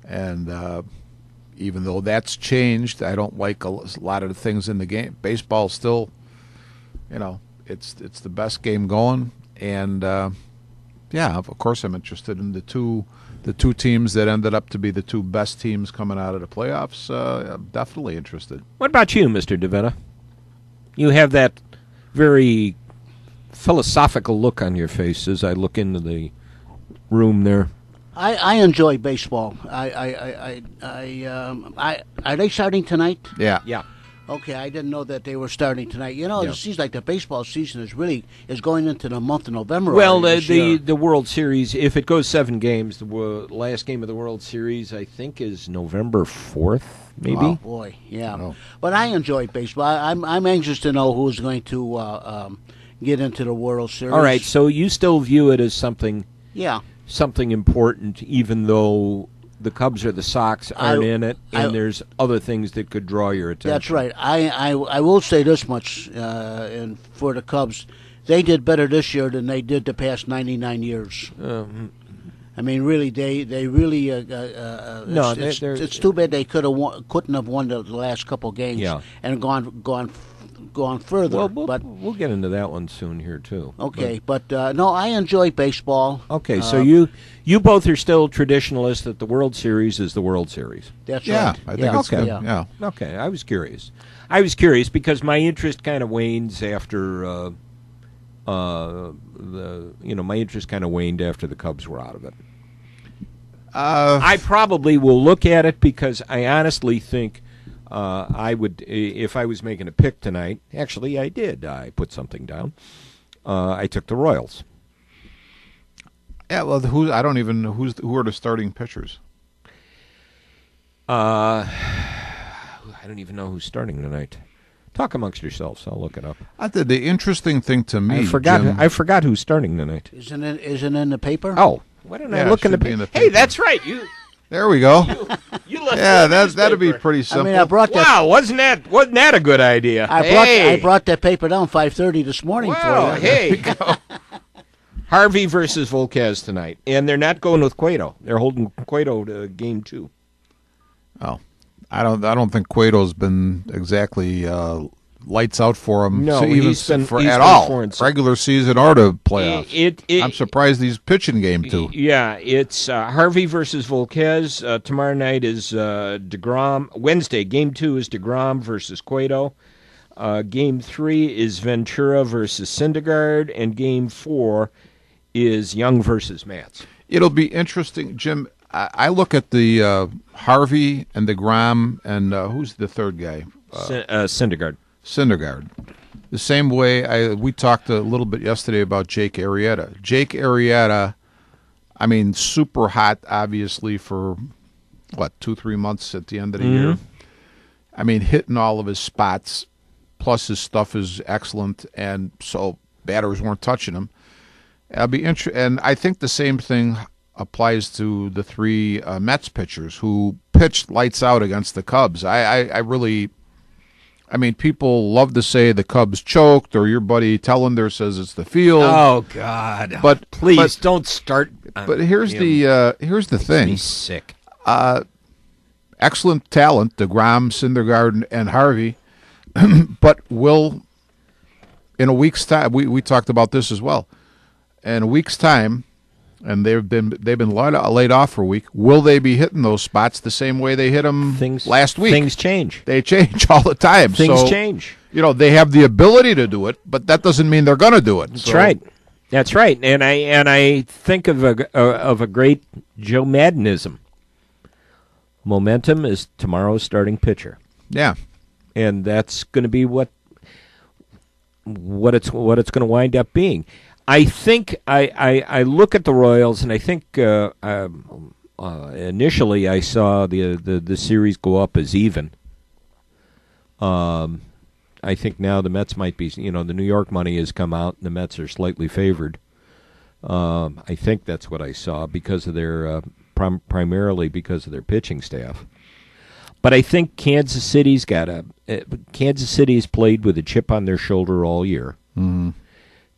and even though that's changed, I don't like a lot of the things in the game. Baseball still, it's the best game going, and of course I'm interested in the two teams that ended up to be the two best teams coming out of the playoffs. I'm definitely interested. What about you, Mr. DeVita? You have that very philosophical look on your face as I look into the room there. I enjoy baseball. Are they starting tonight? Yeah. Okay, I didn't know that they were starting tonight. It seems like the baseball season is going into the month of November. Well, the World Series, if it goes 7 games, the last game of the World Series, I think, is November 4th, maybe. Oh boy, yeah. Oh. But I enjoy baseball. I'm anxious to know who's going to get into the World Series. All right, so you still view it as something. Yeah. Something important, even though the Cubs or the Sox aren't in it, and there's other things that could draw your attention. That's right. I will say this much, and for the Cubs, they did better this year than they did the past 99 years. I mean, really, they really. No, it's too bad they couldn't have won the last couple games and gone further. Well, we'll get into that one soon here too. Okay, but no, I enjoy baseball. Okay, so you both are still traditionalists that the World Series is the World Series. That's right. I think it's good. Yeah. Okay, I was curious because my interest kind of wanes after my interest kind of waned after the Cubs were out of it. I probably will look at it because I honestly think. I would, if I was making a pick tonight. Actually, I did. I put something down. I took the Royals. Yeah, well, I don't even know who are the starting pitchers. I don't even know who's starting tonight. Talk amongst yourselves. I'll look it up. The interesting thing to me, I forgot who's starting tonight. Isn't it in the paper? Oh, why don't I look in the paper? Hey, that's right. There we go. You left that'd be pretty simple. I mean, I brought that. Wow, wasn't that a good idea? I brought that paper down 5:30 this morning for you. Hey, Harvey versus Volquez tonight, and they're not going with Cueto. They're holding Cueto to Game 2. Oh, I don't think Cueto's been exactly lights out for him. No, he's been at all. Regular season or to playoffs. I'm surprised he's pitching Game 2. Yeah, it's Harvey versus Volquez. Tomorrow night is DeGrom. Wednesday, Game 2 is DeGrom versus Cueto. Game 3 is Ventura versus Syndergaard, and Game 4 is Young versus Matz. It'll be interesting, Jim. I look at the Harvey and DeGrom, and who's the third guy? Syndergaard. The same way we talked a little bit yesterday about Jake Arrieta. Jake Arrieta, I mean, super hot, obviously, for, 2-3 months at the end of the year. I mean, hitting all of his spots, plus his stuff is excellent, and so batters weren't touching him. And I think the same thing applies to the 3 Mets pitchers who pitched lights out against the Cubs. I really I mean, people love to say the Cubs choked, or your buddy Tellender says it's the field. Oh God! But please don't start. But here's the thing. Me sick. Excellent talent, DeGrom, Syndergaard, and Harvey. But will, in a week's time, we talked about this as well. In a week's time, and they've been laid off for a week. Will they be hitting those spots the same way they hit them last week? Things change. They change all the time. Things change. They have the ability to do it, but that doesn't mean they're going to do it. That's right. That's right. And I think of a great Joe Maddenism. Momentum is tomorrow's starting pitcher. Yeah, and that's going to be what it's going to wind up being. I think I look at the Royals, and I think initially I saw the series go up as even. I think now the Mets might be, the New York money has come out, and the Mets are slightly favored. I think that's what I saw because of their primarily because of their pitching staff. But I think Kansas City's Kansas played with a chip on their shoulder all year. Mm-hmm.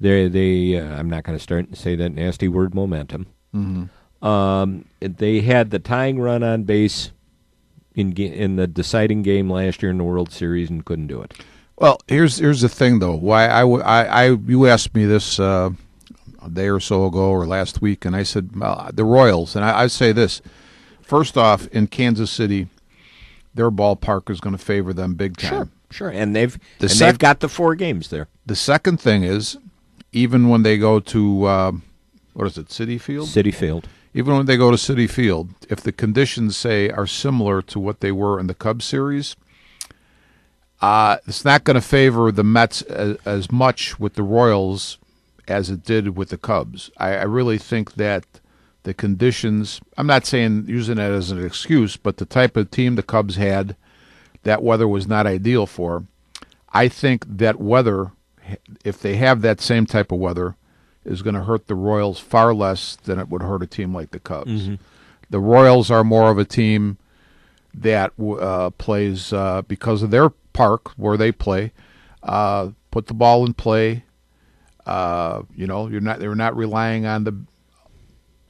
I'm not going to start to say that nasty word, momentum. Mm-hmm. They had the tying run on base in the deciding game last year in the World Series and couldn't do it. Well, here's the thing though. Why you asked me this a day or so ago or last week, and I said the Royals, and I say this. First off, in Kansas City, their ballpark is going to favor them big time. Sure, and they've got the 4 games there. The second thing is, even when they go to what is it, Citi Field? Citi Field. Even when they go to Citi Field, if the conditions say are similar to what they were in the Cubs series, it's not going to favor the Mets as much with the Royals as it did with the Cubs. I really think that the conditions, I'm not saying using it as an excuse, but the type of team the Cubs had, that weather was not ideal for. I think that weather, if they have that same type of weather, is going to hurt the Royals far less than it would hurt a team like the Cubs. Mm-hmm. The Royals are more of a team that plays because of their park where they play, put the ball in play. They're not relying on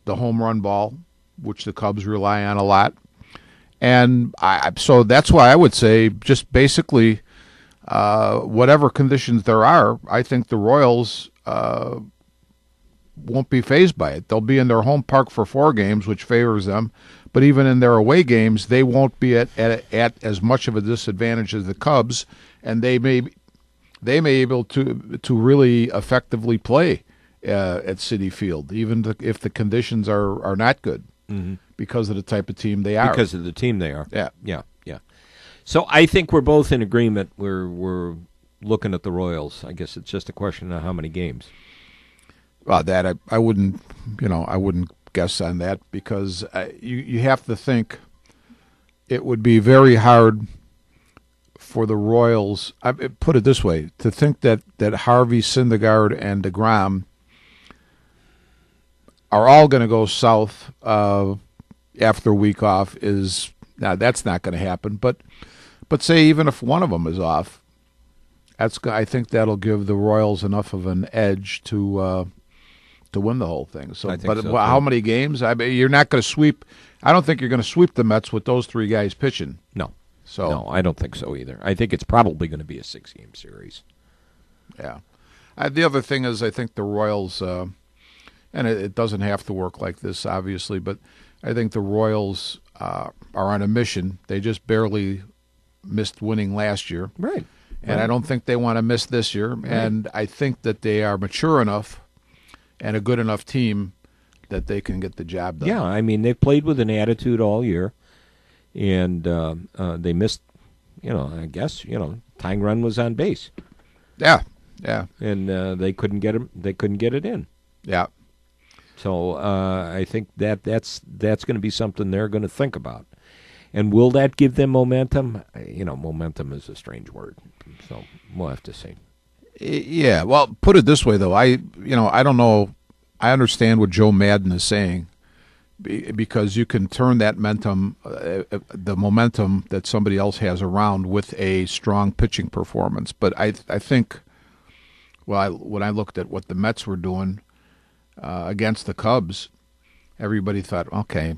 the home run ball, which the Cubs rely on a lot. And so that's why I would say just basically whatever conditions there are, I think the Royals won't be fazed by it. They'll be in their home park for 4 games, which favors them. But even in their away games, they won't be at as much of a disadvantage as the Cubs, and they may be able to really effectively play at Citi Field, even if the conditions are not good, mm-hmm. because of the type of team they are. Because of the team they are. Yeah. So I think we're both in agreement. We're looking at the Royals. I guess it's just a question of how many games. Well, that I wouldn't guess on that, because you have to think it would be very hard for the Royals. Put it this way: to think that Harvey, Syndergaard, and DeGrom are all going to go south after a week off that's not going to happen. But say even if one of them is off, I think that'll give the Royals enough of an edge to win the whole thing. How many games? You're not going to sweep. I don't think you're going to sweep the Mets with those 3 guys pitching. No, I don't think so either. I think it's probably going to be a 6-game series. Yeah. The other thing is, I think the Royals, and it doesn't have to work like this, obviously, but I think the Royals are on a mission. They just barely missed winning last year. Right. And I don't think they want to miss this year. Right. And I think that they are mature enough and a good enough team that they can get the job done. Yeah, I mean, they've played with an attitude all year, and they missed, I guess, tying run was on base. Yeah. And they couldn't get it in. Yeah. So I think that's going to be something they're going to think about. And will that give them momentum? Momentum is a strange word, so we'll have to see. Yeah, well, put it this way, though. I don't know. I understand what Joe Madden is saying. because you can turn that the momentum that somebody else has around with a strong pitching performance. But I think, when I looked at what the Mets were doing against the Cubs, everybody thought, okay,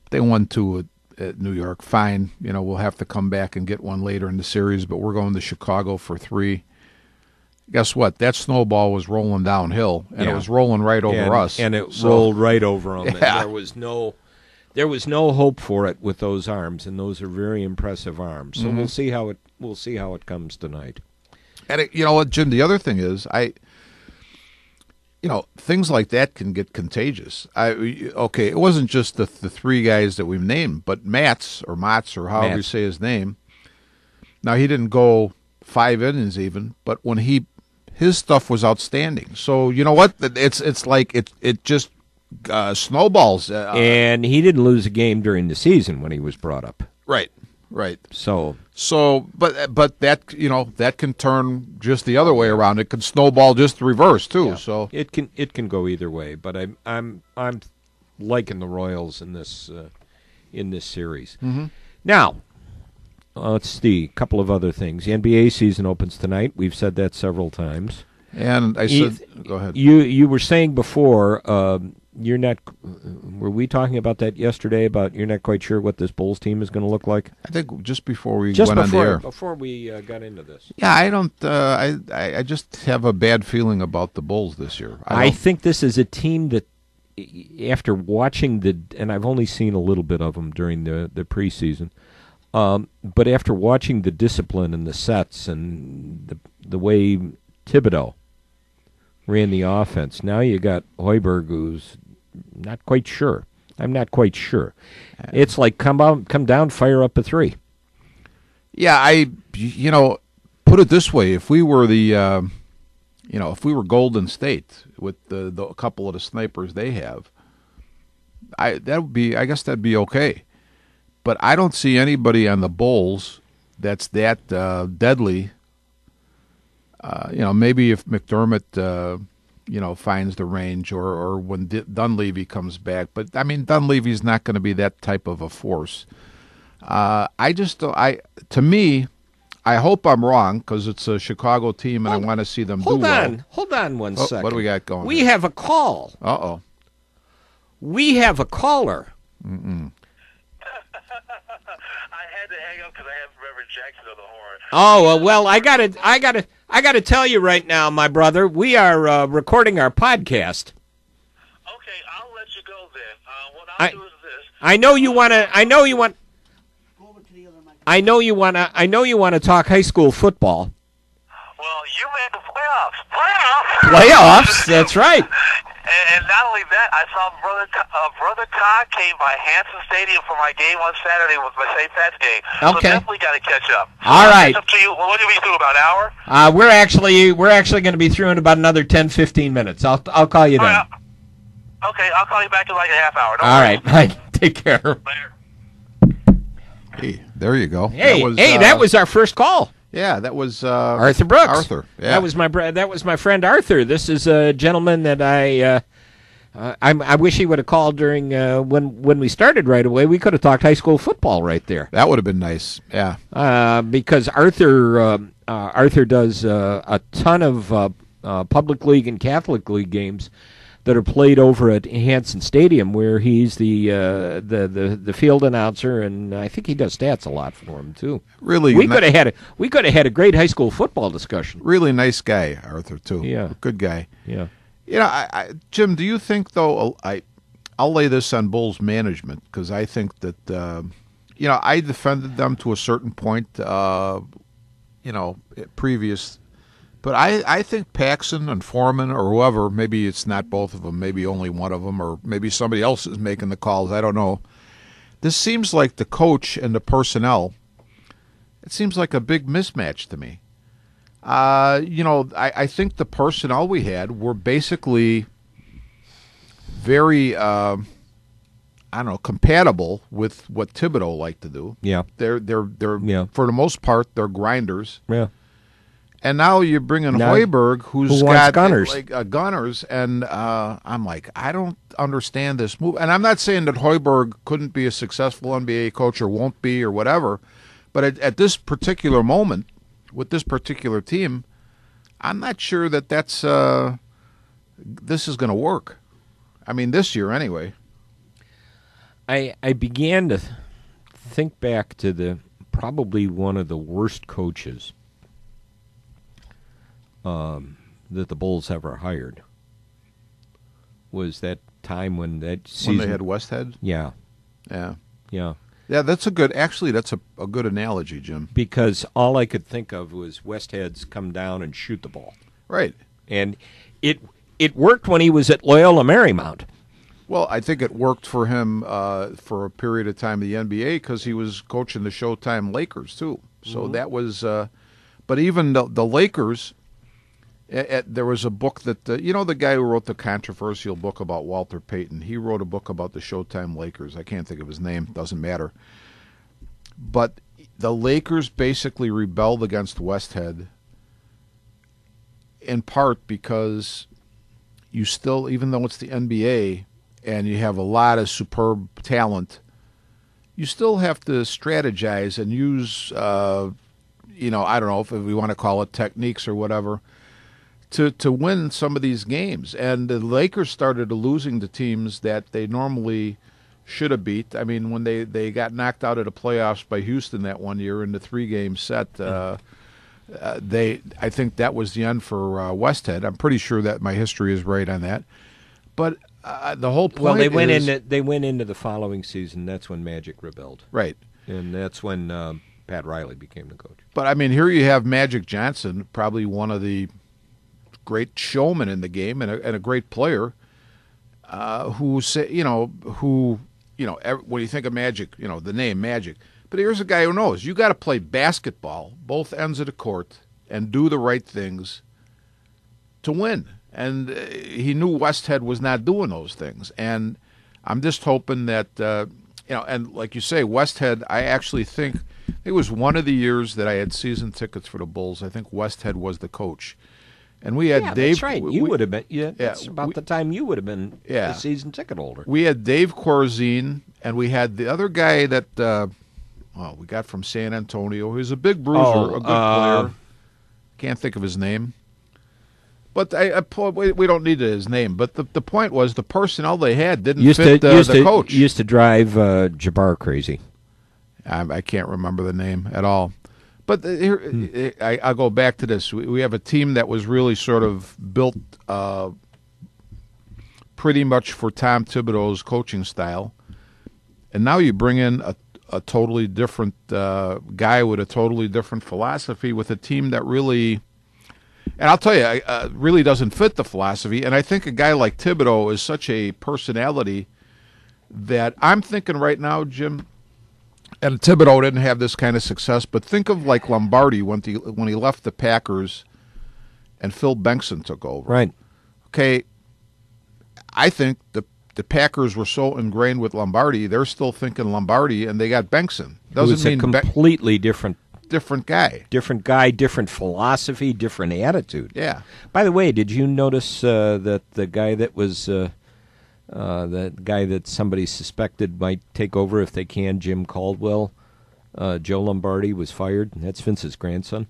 they won 2 at New York. Fine, we'll have to come back and get one later in the series, but we're going to Chicago for 3. Guess what? That snowball was rolling downhill, and it was rolling right over us. And it rolled right over them. Yeah. And there was no hope for it with those arms, and those are very impressive arms. So we'll see how it comes tonight. And you know what, Jim? The other thing is, things like that can get contagious. It wasn't just the 3 guys that we've named, but Matz or however you say his name. Now, he didn't go 5 innings even, but when his stuff was outstanding. So you know what? It's like it just snowballs. And he didn't lose a game during the season when he was brought up. Right. So, but that that can turn just the other way around. It can snowball just the reverse too. Yeah. So it can go either way. But I'm liking the Royals in this series. Mm-hmm. Now, let's see a couple of other things. The NBA season opens tonight. We've said that several times. And I said, go ahead. You were saying before. You're not. Were we talking about that yesterday? About you're not quite sure what this Bulls team is going to look like? I think just before we went on the air. Before we got into this. Yeah, I don't. I just have a bad feeling about the Bulls this year. I think this is a team that, after watching and I've only seen a little bit of them during the preseason, but after watching the discipline and the sets and the way Thibodeau ran the offense. Now you got Hoiberg, who's not quite sure. I'm not quite sure. It's like come down, fire up a 3. Yeah, put it this way: if we were if we were Golden State with the couple of the snipers they have, I guess that'd be okay. But I don't see anybody on the Bulls that's that deadly. Maybe if McDermott, finds the range, or when Dunleavy comes back. But I mean, Dunleavy's not going to be that type of a force. To me, I hope I'm wrong because it's a Chicago team, and I want to see them do well. Hold on one second. What do we got going? We have a call. Uh-oh. We have a caller. Mm-mm. I had to hang up because I have Reverend Jackson on the horn. Oh well, I gotta tell you right now, my brother. We are recording our podcast. Okay, I'll let you go then. What I'll do is this. I know you want. I know you want to talk high school football. Well, you made the playoffs. Playoffs. That's right. And not only that, I saw Brother Todd came by Hanson Stadium for my game on Saturday with my St. Pat's game. Okay. So definitely got to catch up. All right. Catch up to you. What do we do, about an hour? We're actually going to be through in about another 10, 15 minutes. I'll call you then. Okay, I'll call you back in like a half hour. All right. Take care. Later. Hey, there you go. That was our first call. Yeah, that was Arthur Brooks. Arthur, yeah. That was my friend Arthur. This is a gentleman that I wish he would have called during when we started right away. We could have talked high school football right there. That would have been nice. Yeah. Because Arthur does a ton of public league and Catholic league games that are played over at Hanson Stadium, where he's the field announcer, and I think he does stats a lot for him too. Really, we could have had a great high school football discussion. Really nice guy, Arthur too. Yeah, good guy. Yeah. Jim, do you think though? I'll lay this on Bulls management because I think that I defended them to a certain point. Previous. But I think Paxson and Foreman or whoever, maybe it's not both of them, maybe only one of them, or maybe somebody else is making the calls. I don't know. This seems like the coach and the personnel, it seems like a big mismatch to me. I think the personnel we had were basically very, compatible with what Thibodeau liked to do. Yeah. They're for the most part, they're grinders. Yeah. And now you bring in Hoiberg, who wants got gunners. Gunners, and I'm like, I don't understand this move. And I'm not saying that Hoiberg couldn't be a successful NBA coach or won't be or whatever, but at this particular moment, with this particular team, I'm not sure that this is going to work. I mean, this year anyway. I began to think back to probably one of the worst coaches that the Bulls ever hired. Was that time when that season... When they had Westhead? Yeah. Yeah. Yeah. Yeah, that's a good analogy, Jim. Because all I could think of was Westhead's come down and shoot the ball. Right. And it worked when he was at Loyola Marymount. Well, I think it worked for him for a period of time in the NBA because he was coaching the Showtime Lakers, too. So that was but even the Lakers... there was a book that, the guy who wrote the controversial book about Walter Payton, he wrote a book about the Showtime Lakers. I can't think of his name. Doesn't matter. But the Lakers basically rebelled against Westhead in part because you still, even though it's the NBA and you have a lot of superb talent, you still have to strategize and use, I don't know if we want to call it techniques or whatever, to win some of these games. And the Lakers started losing to teams that they normally should have beat. I mean, when they got knocked out of the playoffs by Houston that one year in the 3-game set, I think that was the end for Westhead. I'm pretty sure that my history is right on that. But the whole point they went into the following season. That's when Magic rebelled. Right. And that's when Pat Riley became the coach. But, I mean, here you have Magic Johnson, probably one of the great showman in the game and a great player, when you think of Magic, the name Magic. But here's a guy who knows you got to play basketball, both ends of the court, and do the right things to win. And he knew Westhead was not doing those things. And I'm just hoping that, and like you say, Westhead, I actually think it was one of the years that I had season tickets for the Bulls. I think Westhead was the coach. And we had Dave. That's right. You would have been. Yeah, that's about the time you would have been a season ticket holder. We had Dave Corzine, and we had the other guy that we got from San Antonio. He was a big bruiser, a good player. Can't think of his name. But we don't need his name. But the point was the personnel they had didn't fit the coach. Used to drive Jabbar crazy. I can't remember the name at all. But here, I'll go back to this. We have a team that was really sort of built pretty much for Tom Thibodeau's coaching style. And now you bring in a totally different guy with a totally different philosophy with a team that really, and I'll tell you, really doesn't fit the philosophy. And I think a guy like Thibodeau is such a personality that I'm thinking right now, Jim, and Thibodeau didn't have this kind of success, but think of like Lombardi when he left the Packers and Phil Bengtson took over. Right. Okay, I think the Packers were so ingrained with Lombardi, they're still thinking Lombardi, and they got Bengtson. Doesn't mean a completely different guy. Different guy, different philosophy, different attitude. Yeah. By the way, did you notice that the guy that was that guy that somebody suspected might take over if they can, Jim Caldwell, Joe Lombardi, was fired? That's Vince's grandson.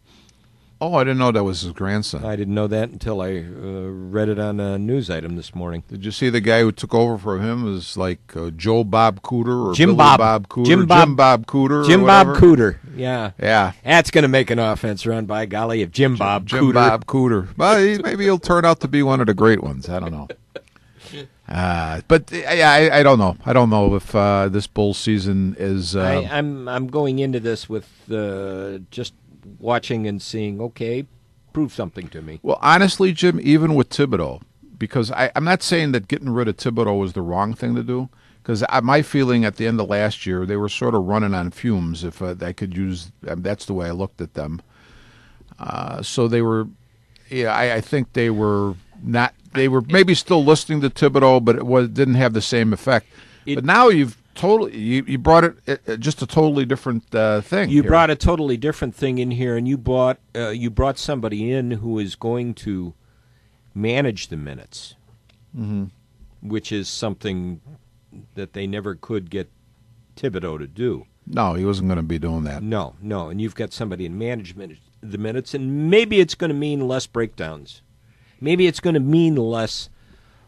Oh, I didn't know that was his grandson. I didn't know that until I read it on a news item this morning. Did you see the guy who took over for him was like Joe Bob Cooter or Jim Bob Cooter? Jim Bob Cooter. Jim Bob Cooter. Yeah. Yeah. That's going to make an offense run, by golly, if Jim Bob Cooter. Bob Cooter. Well, maybe he'll turn out to be one of the great ones. I don't know. But I don't know. I don't know if this Bulls season is. I'm going into this with just watching and seeing. Okay, prove something to me. Well, honestly, Jim, even with Thibodeau, because I'm not saying that getting rid of Thibodeau was the wrong thing to do. Because my feeling at the end of last year, they were sort of running on fumes. If I could use, that's the way I looked at them. So they were. Yeah, I think they were not. They were maybe still listening to Thibodeau, but it didn't have the same effect. But now you've totally. You brought it just a totally different thing. You here. brought a totally different thing in here, and you brought somebody in who is going to manage the minutes, which is something that they never could get Thibodeau to do. No, he wasn't going to be doing that. No, and you've got somebody in management the minutes, and maybe it's going to mean less breakdowns. Maybe it's going to mean less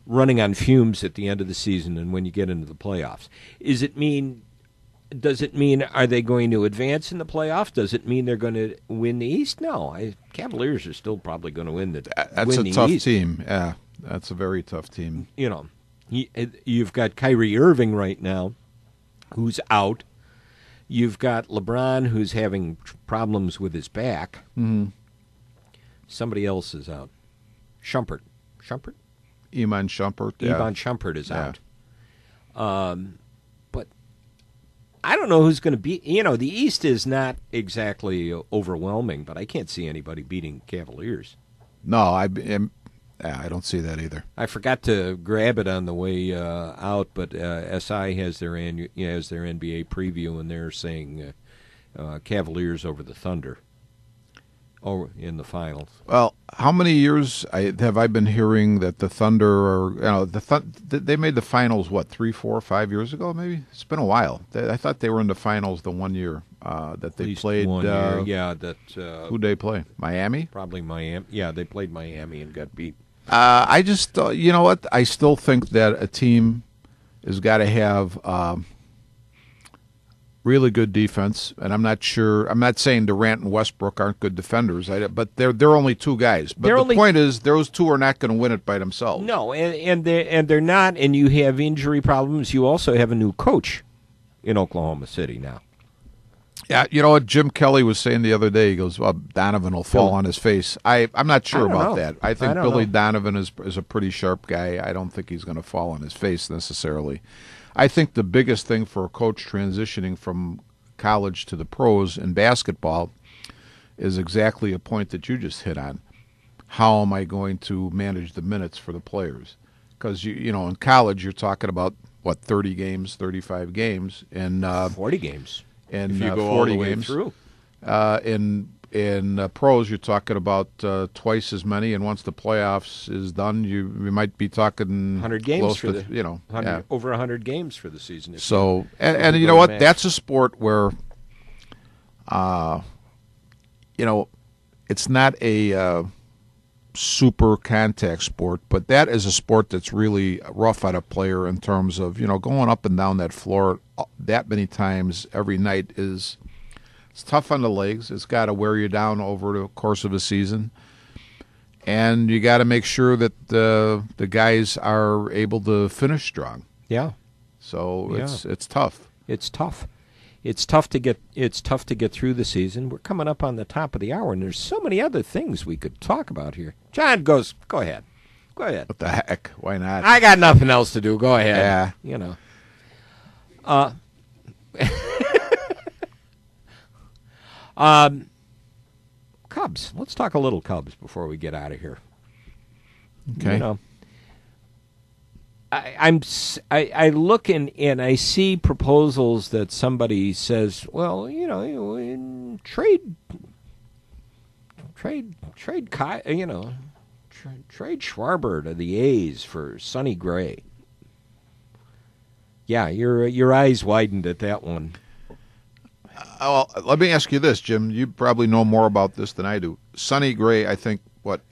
running on fumes at the end of the season and when you get into the playoffs. Does it mean are they going to advance in the playoffs? Does it mean they're going to win the East? No, Cavaliers are still probably going to win the East. That's a tough team. Yeah, that's a very tough team. You know, you've got Kyrie Irving right now, who's out. You've got LeBron, who's having problems with his back. Mm-hmm. Somebody else is out. Shumpert? Iman Shumpert. Yeah. Iman Shumpert is out. But I don't know who's going to be. You know, the East is not exactly overwhelming, but I can't see anybody beating Cavaliers. No, I don't see that either. I forgot to grab it on the way out, but SI has their NBA preview, and they're saying Cavaliers over the Thunder. In the finals. Well, how many years have I been hearing that the Thunder they made the finals, 3, 4, 5 years ago, maybe? It's been a while. I thought they were in the finals the one year that they played. 1 year, yeah. Who'd they play? Miami? Probably Miami. Yeah, they played Miami and got beat. I just, you know what? I still think that a team has got to have really good defense, and I'm not saying Durant and Westbrook aren't good defenders, but they're only two guys. But the point is, those two are not going to win it by themselves. No, and they're not. And you have injury problems. You also have a new coach in Oklahoma City now. Yeah, you know what Jim Kelly was saying the other day. He goes, "Well, Donovan will fall on his face." I'm not sure about that. I think Billy Donovan is a pretty sharp guy. I don't think he's going to fall on his face necessarily. I think the biggest thing for a coach transitioning from college to the pros in basketball is exactly a point that you just hit on. How am I going to manage the minutes for the players? Because you know, in college you're talking about 30 games, 35 games, and 40 games. And if you go 40 all the way games through. In pros, you're talking about twice as many, and once the playoffs is done, you might be talking 100 games for over 100 games for the season. So, and you know what? That's a sport where, you know, it's not a super contact sport, but that is a sport that's really rough on a player in terms of, you know, going up and down that floor that many times every night is. It's tough on the legs. It's got to wear you down over the course of a season. And you got to make sure that the guys are able to finish strong. Yeah. So it's tough. It's tough. It's tough to get through the season. We're coming up on the top of the hour, and there's so many other things we could talk about here. John goes, go ahead. Go ahead. What the heck? Why not? I got nothing else to do. Go ahead. Yeah. You know. Cubs. Let's talk a little Cubs before we get out of here. Okay. You know, I look and I see proposals that somebody says, well, you know, trade Schwarber to the A's for Sonny Gray. Yeah, your eyes widened at that one. Well, let me ask you this, Jim. You probably know more about this than I do. Sonny Gray, I think,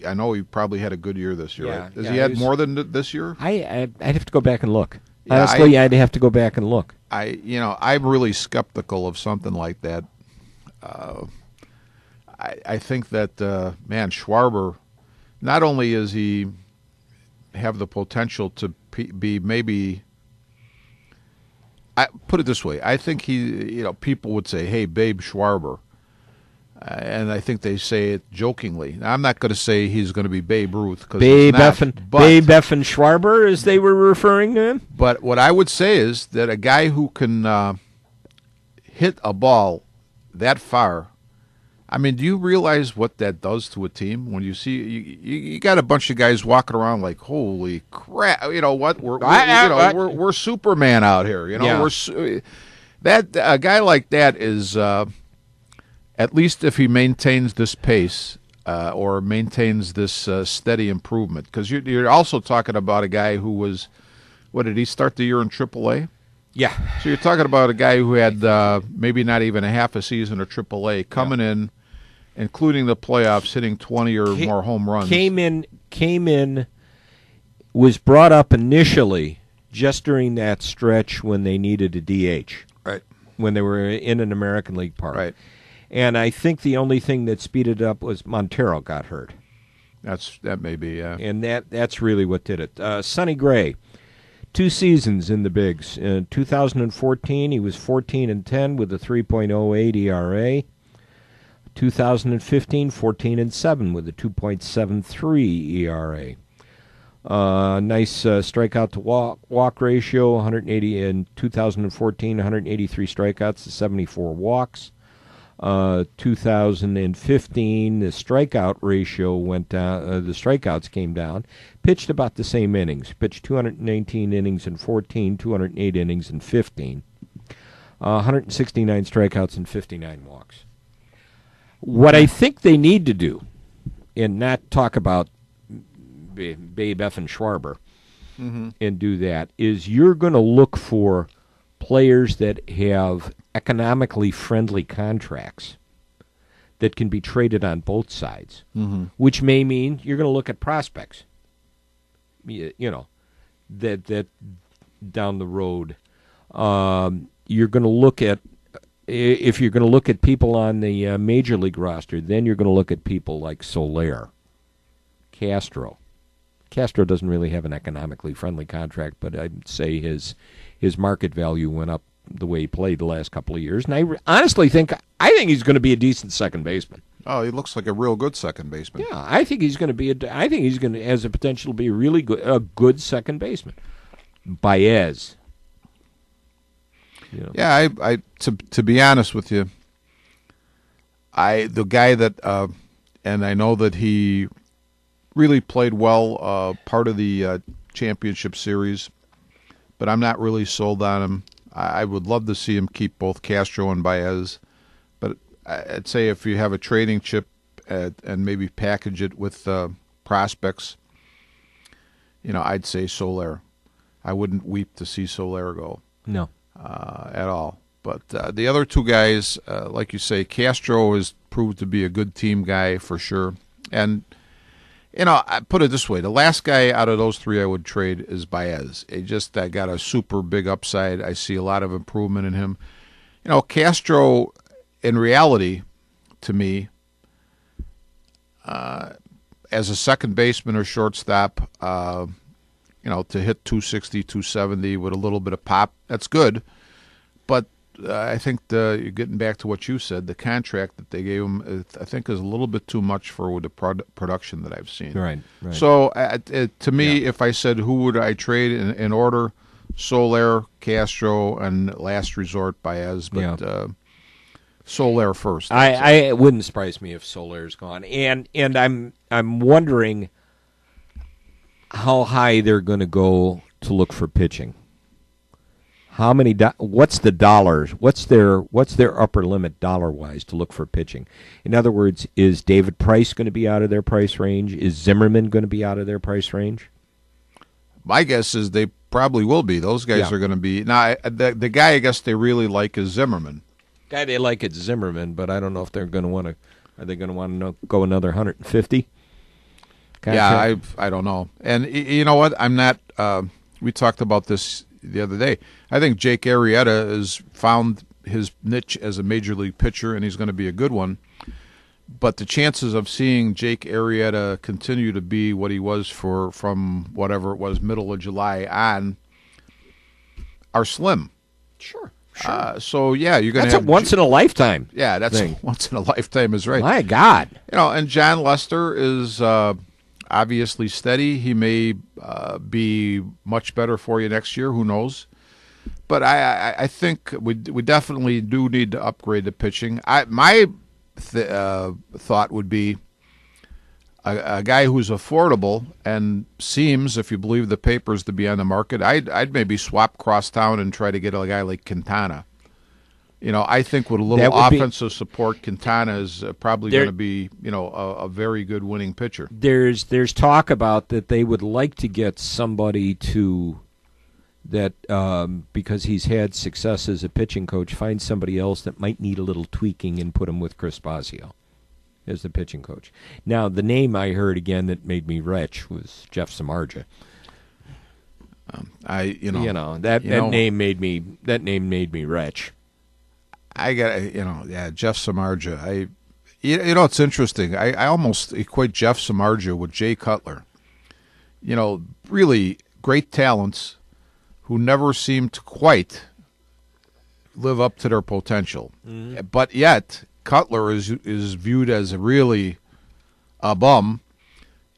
I know he probably had a good year this year, right? Has he had more than this year? I'd have to go back and look. Honestly, I'd have to go back and look. I'm really skeptical of something like that. I think that, Schwarber, not only does he have the potential to be maybe... I put it this way. I think people would say, hey, Babe Schwarber. And I think they say it jokingly. Now, I'm not going to say he's going to be Babe Ruth. Babe Effin Schwarber, as they were referring to him? But what I would say is that a guy who can hit a ball that far, I mean, do you realize what that does to a team when you see you got a bunch of guys walking around like, holy crap? You know what? We're Superman out here. You know, Yeah. A guy like that is at least if he maintains this pace or maintains this steady improvement, because you're also talking about a guy who was, what did he start the year in AAA? Yeah. So you're talking about a guy who had maybe not even a half a season of AAA coming in, including the playoffs, hitting 20 or more home runs. Came in, was brought up initially just during that stretch when they needed a DH. Right. When they were in an American League park. Right. And I think the only thing that speeded up was Montero got hurt. That may be, yeah. And that's really what did it. Sonny Gray, 2 seasons in the bigs. In 2014, he was 14-10 with a 3.08 ERA. 2015, 14-7 with a 2.73 ERA. Nice strikeout to walk ratio, 180 in 2014, 183 strikeouts to 74 walks. 2015, the strikeout ratio went down. The strikeouts came down. Pitched about the same innings. Pitched 219 innings in 14, 208 innings in 15. 169 strikeouts and 59 walks. What I think they need to do, and not talk about Babe F. and Schwarber, and do that, is you're going to look for players that have economically friendly contracts that can be traded on both sides, which may mean you're going to look at prospects. You know, that down the road, you're going to look at. If you're going to look at people on the major league roster, then you're going to look at people like Soler, Castro. Castro doesn't really have an economically friendly contract, but I'd say his market value went up the way he played the last couple of years. And I honestly think he's going to be a decent second baseman. Oh, he looks like a real good second baseman. Yeah, I think he's going to has the potential to be a good second baseman. Baez. You know. Yeah, I to be honest with you, the guy that and I know that he really played well part of the championship series, but I'm not really sold on him. I would love to see him keep both Castro and Baez, but I'd say if you have a trading chip and maybe package it with prospects, you know, I'd say Soler. I wouldn't weep to see Soler go. No. At all. But the other two guys, like you say, Castro has proved to be a good team guy for sure. And, you know, I put it this way. The last guy out of those three I would trade is Baez. He just got a super big upside. I see a lot of improvement in him. You know, Castro, in reality, to me, as a second baseman or shortstop, you know, to hit 260, 270 with a little bit of pop, that's good. But I think you're getting back to what you said, the contract that they gave him, I think, is a little bit too much for the production that I've seen. Right. So, to me, if I said who would I trade in order, Soler, Castro, and last resort, Baez, but Soler first. It wouldn't surprise me if Soler's gone. And I'm wondering how high they're going to go to look for pitching. How many? What's the dollars? What's their upper limit dollar-wise to look for pitching? In other words, is David Price going to be out of their price range? Is Zimmerman going to be out of their price range? My guess is they probably will be. Those guys are going to be. Now, the guy I guess they really like is Zimmerman. Guy they like is Zimmerman, but I don't know if they're going to want to. Are they going to want to go another 150? Yeah, I don't know. And you know what? I'm not. We talked about this the other day. I think Jake Arrieta has found his niche as a major league pitcher, and he's going to be a good one. But the chances of seeing Jake Arrieta continue to be what he was from whatever it was, middle of July on, are slim. Sure. So yeah, you're going to. That's a once in a lifetime. Yeah, that's thing. Once in a lifetime is right. My God. You know, and John Lester is obviously steady. He may be much better for you next year. Who knows? But I think we definitely do need to upgrade the pitching. My thought would be a guy who's affordable and seems, if you believe the papers, to be on the market. I'd maybe swap crosstown and try to get a guy like Quintana. I think with a little offensive support, Quintana is probably going to be, a very good winning pitcher. There's talk about that they would like to get somebody that because he's had success as a pitching coach, find somebody else that might need a little tweaking and put him with Chris Bosio as the pitching coach. Now, the name I heard again that made me retch was Jeff Samardzija. That name made me retch. I got Jeff Samardzija. It's interesting. I almost equate Jeff Samardzija with Jay Cutler. Really great talents who never seem to quite live up to their potential. Mm-hmm. But yet Cutler is viewed as really a bum,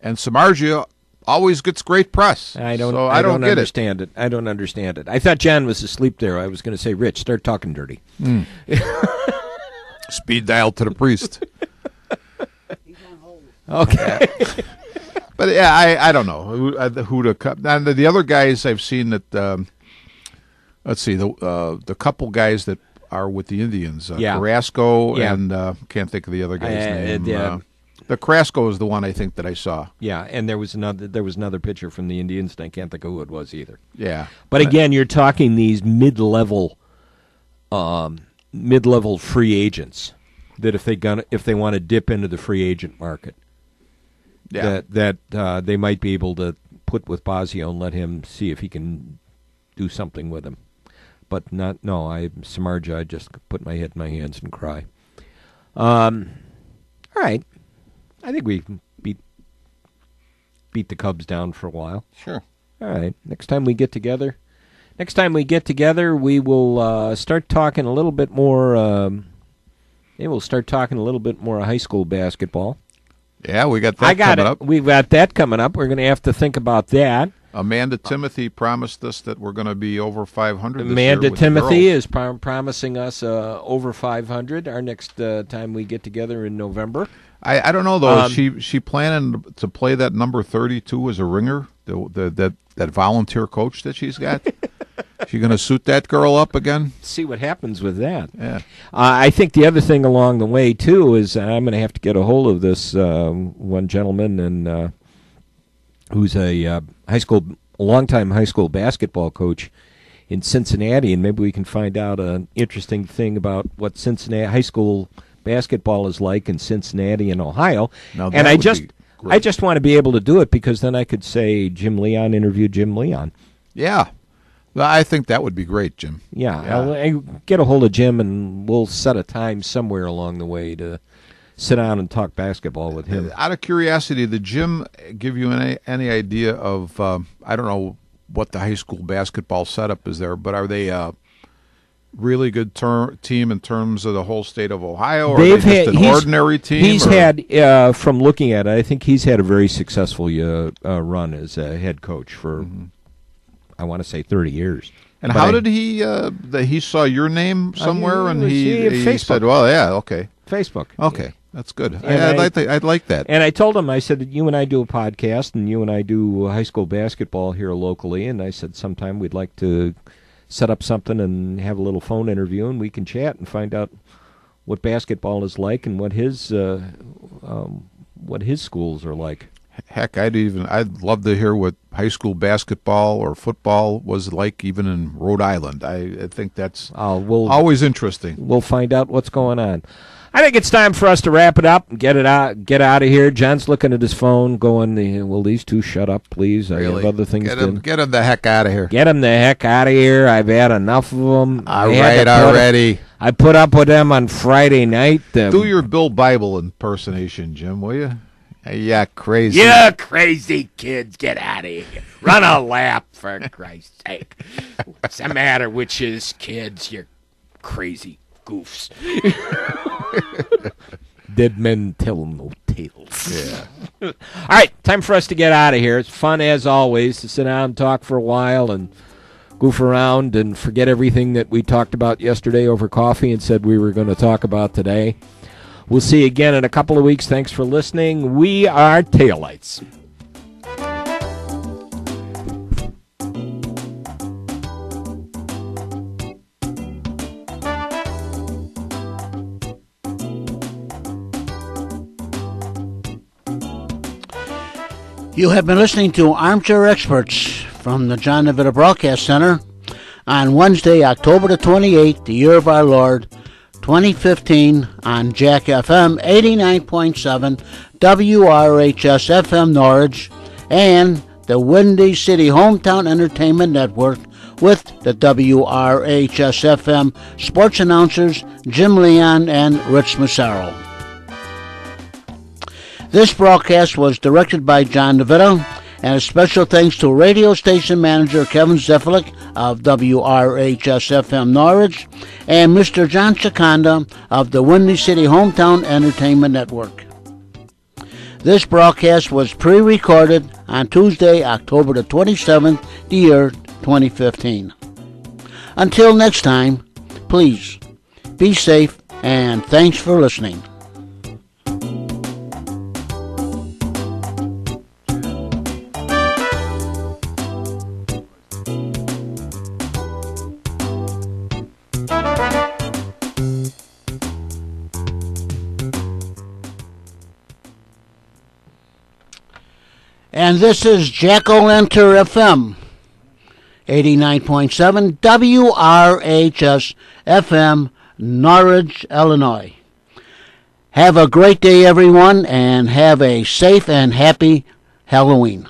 and Samardzija always gets great press. I don't understand it. I don't understand it. I thought John was asleep there. I was going to say, Rich, start talking dirty. Speed dial to the priest. Okay. But yeah, I don't know who to cut. And the other guys I've seen that. Let's see, the couple guys that are with the Indians, Carrasco and can't think of the other guy's name. The Carrasco is the one I think that I saw. Yeah, and there was another pitcher from the Indians, and I can't think of who it was either. Yeah, but again, you're talking these mid-level free agents that if they want to dip into the free agent market, that they might be able to put with Bosio and let him see if he can do something with him. But Samardzija, I just put my head in my hands and cry. All right. I think we beat the Cubs down for a while. Sure. All right. Next time we get together, we will start talking a little bit more. We'll start talking a little bit more high school basketball. Yeah, we got that coming up. We've got that coming up. We're going to have to think about that. Amanda Timothy promised us that we're going to be over 500 this year. Amanda Timothy is promising us over 500 our next time we get together in November. I don't know, though. Is she planning to play that number 32 as a ringer, that volunteer coach that she's got? She going to suit that girl up again? See what happens with that. Yeah. I think the other thing along the way, too, is I'm going to have to get a hold of this one gentleman and who's a longtime high school basketball coach in Cincinnati, and maybe we can find out an interesting thing about what Cincinnati high school basketball is like in Cincinnati and Ohio. And I just want to be able to do it because then I could say Jim Leon interviewed Jim Leon. Yeah. Well, I think that would be great, Jim. Yeah. I'll get a hold of Jim, and we'll set a time somewhere along the way to sit down and talk basketball with him. Out of curiosity, did Jim give you any idea of, I don't know what the high school basketball setup is there, but are they a really good team in terms of the whole state of Ohio, or are they just an ordinary team? He's had, from looking at it, I think he's had a very successful run as a head coach for, I want to say, 30 years. And how did he saw your name somewhere, and he said, well, yeah, okay. Facebook. Okay. That's good. I'd like that. And I told him, I said, you and I do a podcast, and you and I do high school basketball here locally, and I said sometime we'd like to set up something and have a little phone interview, and we can chat and find out what basketball is like and what his schools are like. Heck, I'd love to hear what high school basketball or football was like, even in Rhode Island. I think that's always interesting. We'll find out what's going on. I think it's time for us to wrap it up and get out of here. John's looking at his phone, going, "Will these two shut up, please? I have other things to do." Get them the heck out of here. Get them the heck out of here. I've had enough of them. All right, already. I put up with them on Friday night. Do your Bill Bible impersonation, Jim, will you? Yeah, crazy. Yeah, crazy kids, get out of here. Run a lap, for Christ's sake. What's the matter with you kids, you crazy goofs? Dead men tell no tales. Yeah. All right, time for us to get out of here. It's fun, as always, to sit down and talk for a while and goof around and forget everything that we talked about yesterday over coffee and said we were going to talk about today. We'll see you again in a couple of weeks. Thanks for listening. We are Taillights. You have been listening to Armchair Experts from the John DeVita Broadcast Center on Wednesday, October the 28th, the year of our Lord, 2015, on Jack FM 89.7, WRHS FM Norwich, and the Windy City Hometown Entertainment Network with the WRHS FM sports announcers Jim Leon and Rich Massaro. This broadcast was directed by John DeVita, and a special thanks to radio station manager Kevin Zefalik of WRHS-FM Norwich and Mr. John Chikanda of the Windy City Hometown Entertainment Network. This broadcast was pre-recorded on Tuesday, October the 27th, the year 2015. Until next time, please be safe, and thanks for listening. And this is Jack O'Lantern FM, 89.7 WRHS FM, Norwich, Illinois. Have a great day, everyone, and have a safe and happy Halloween.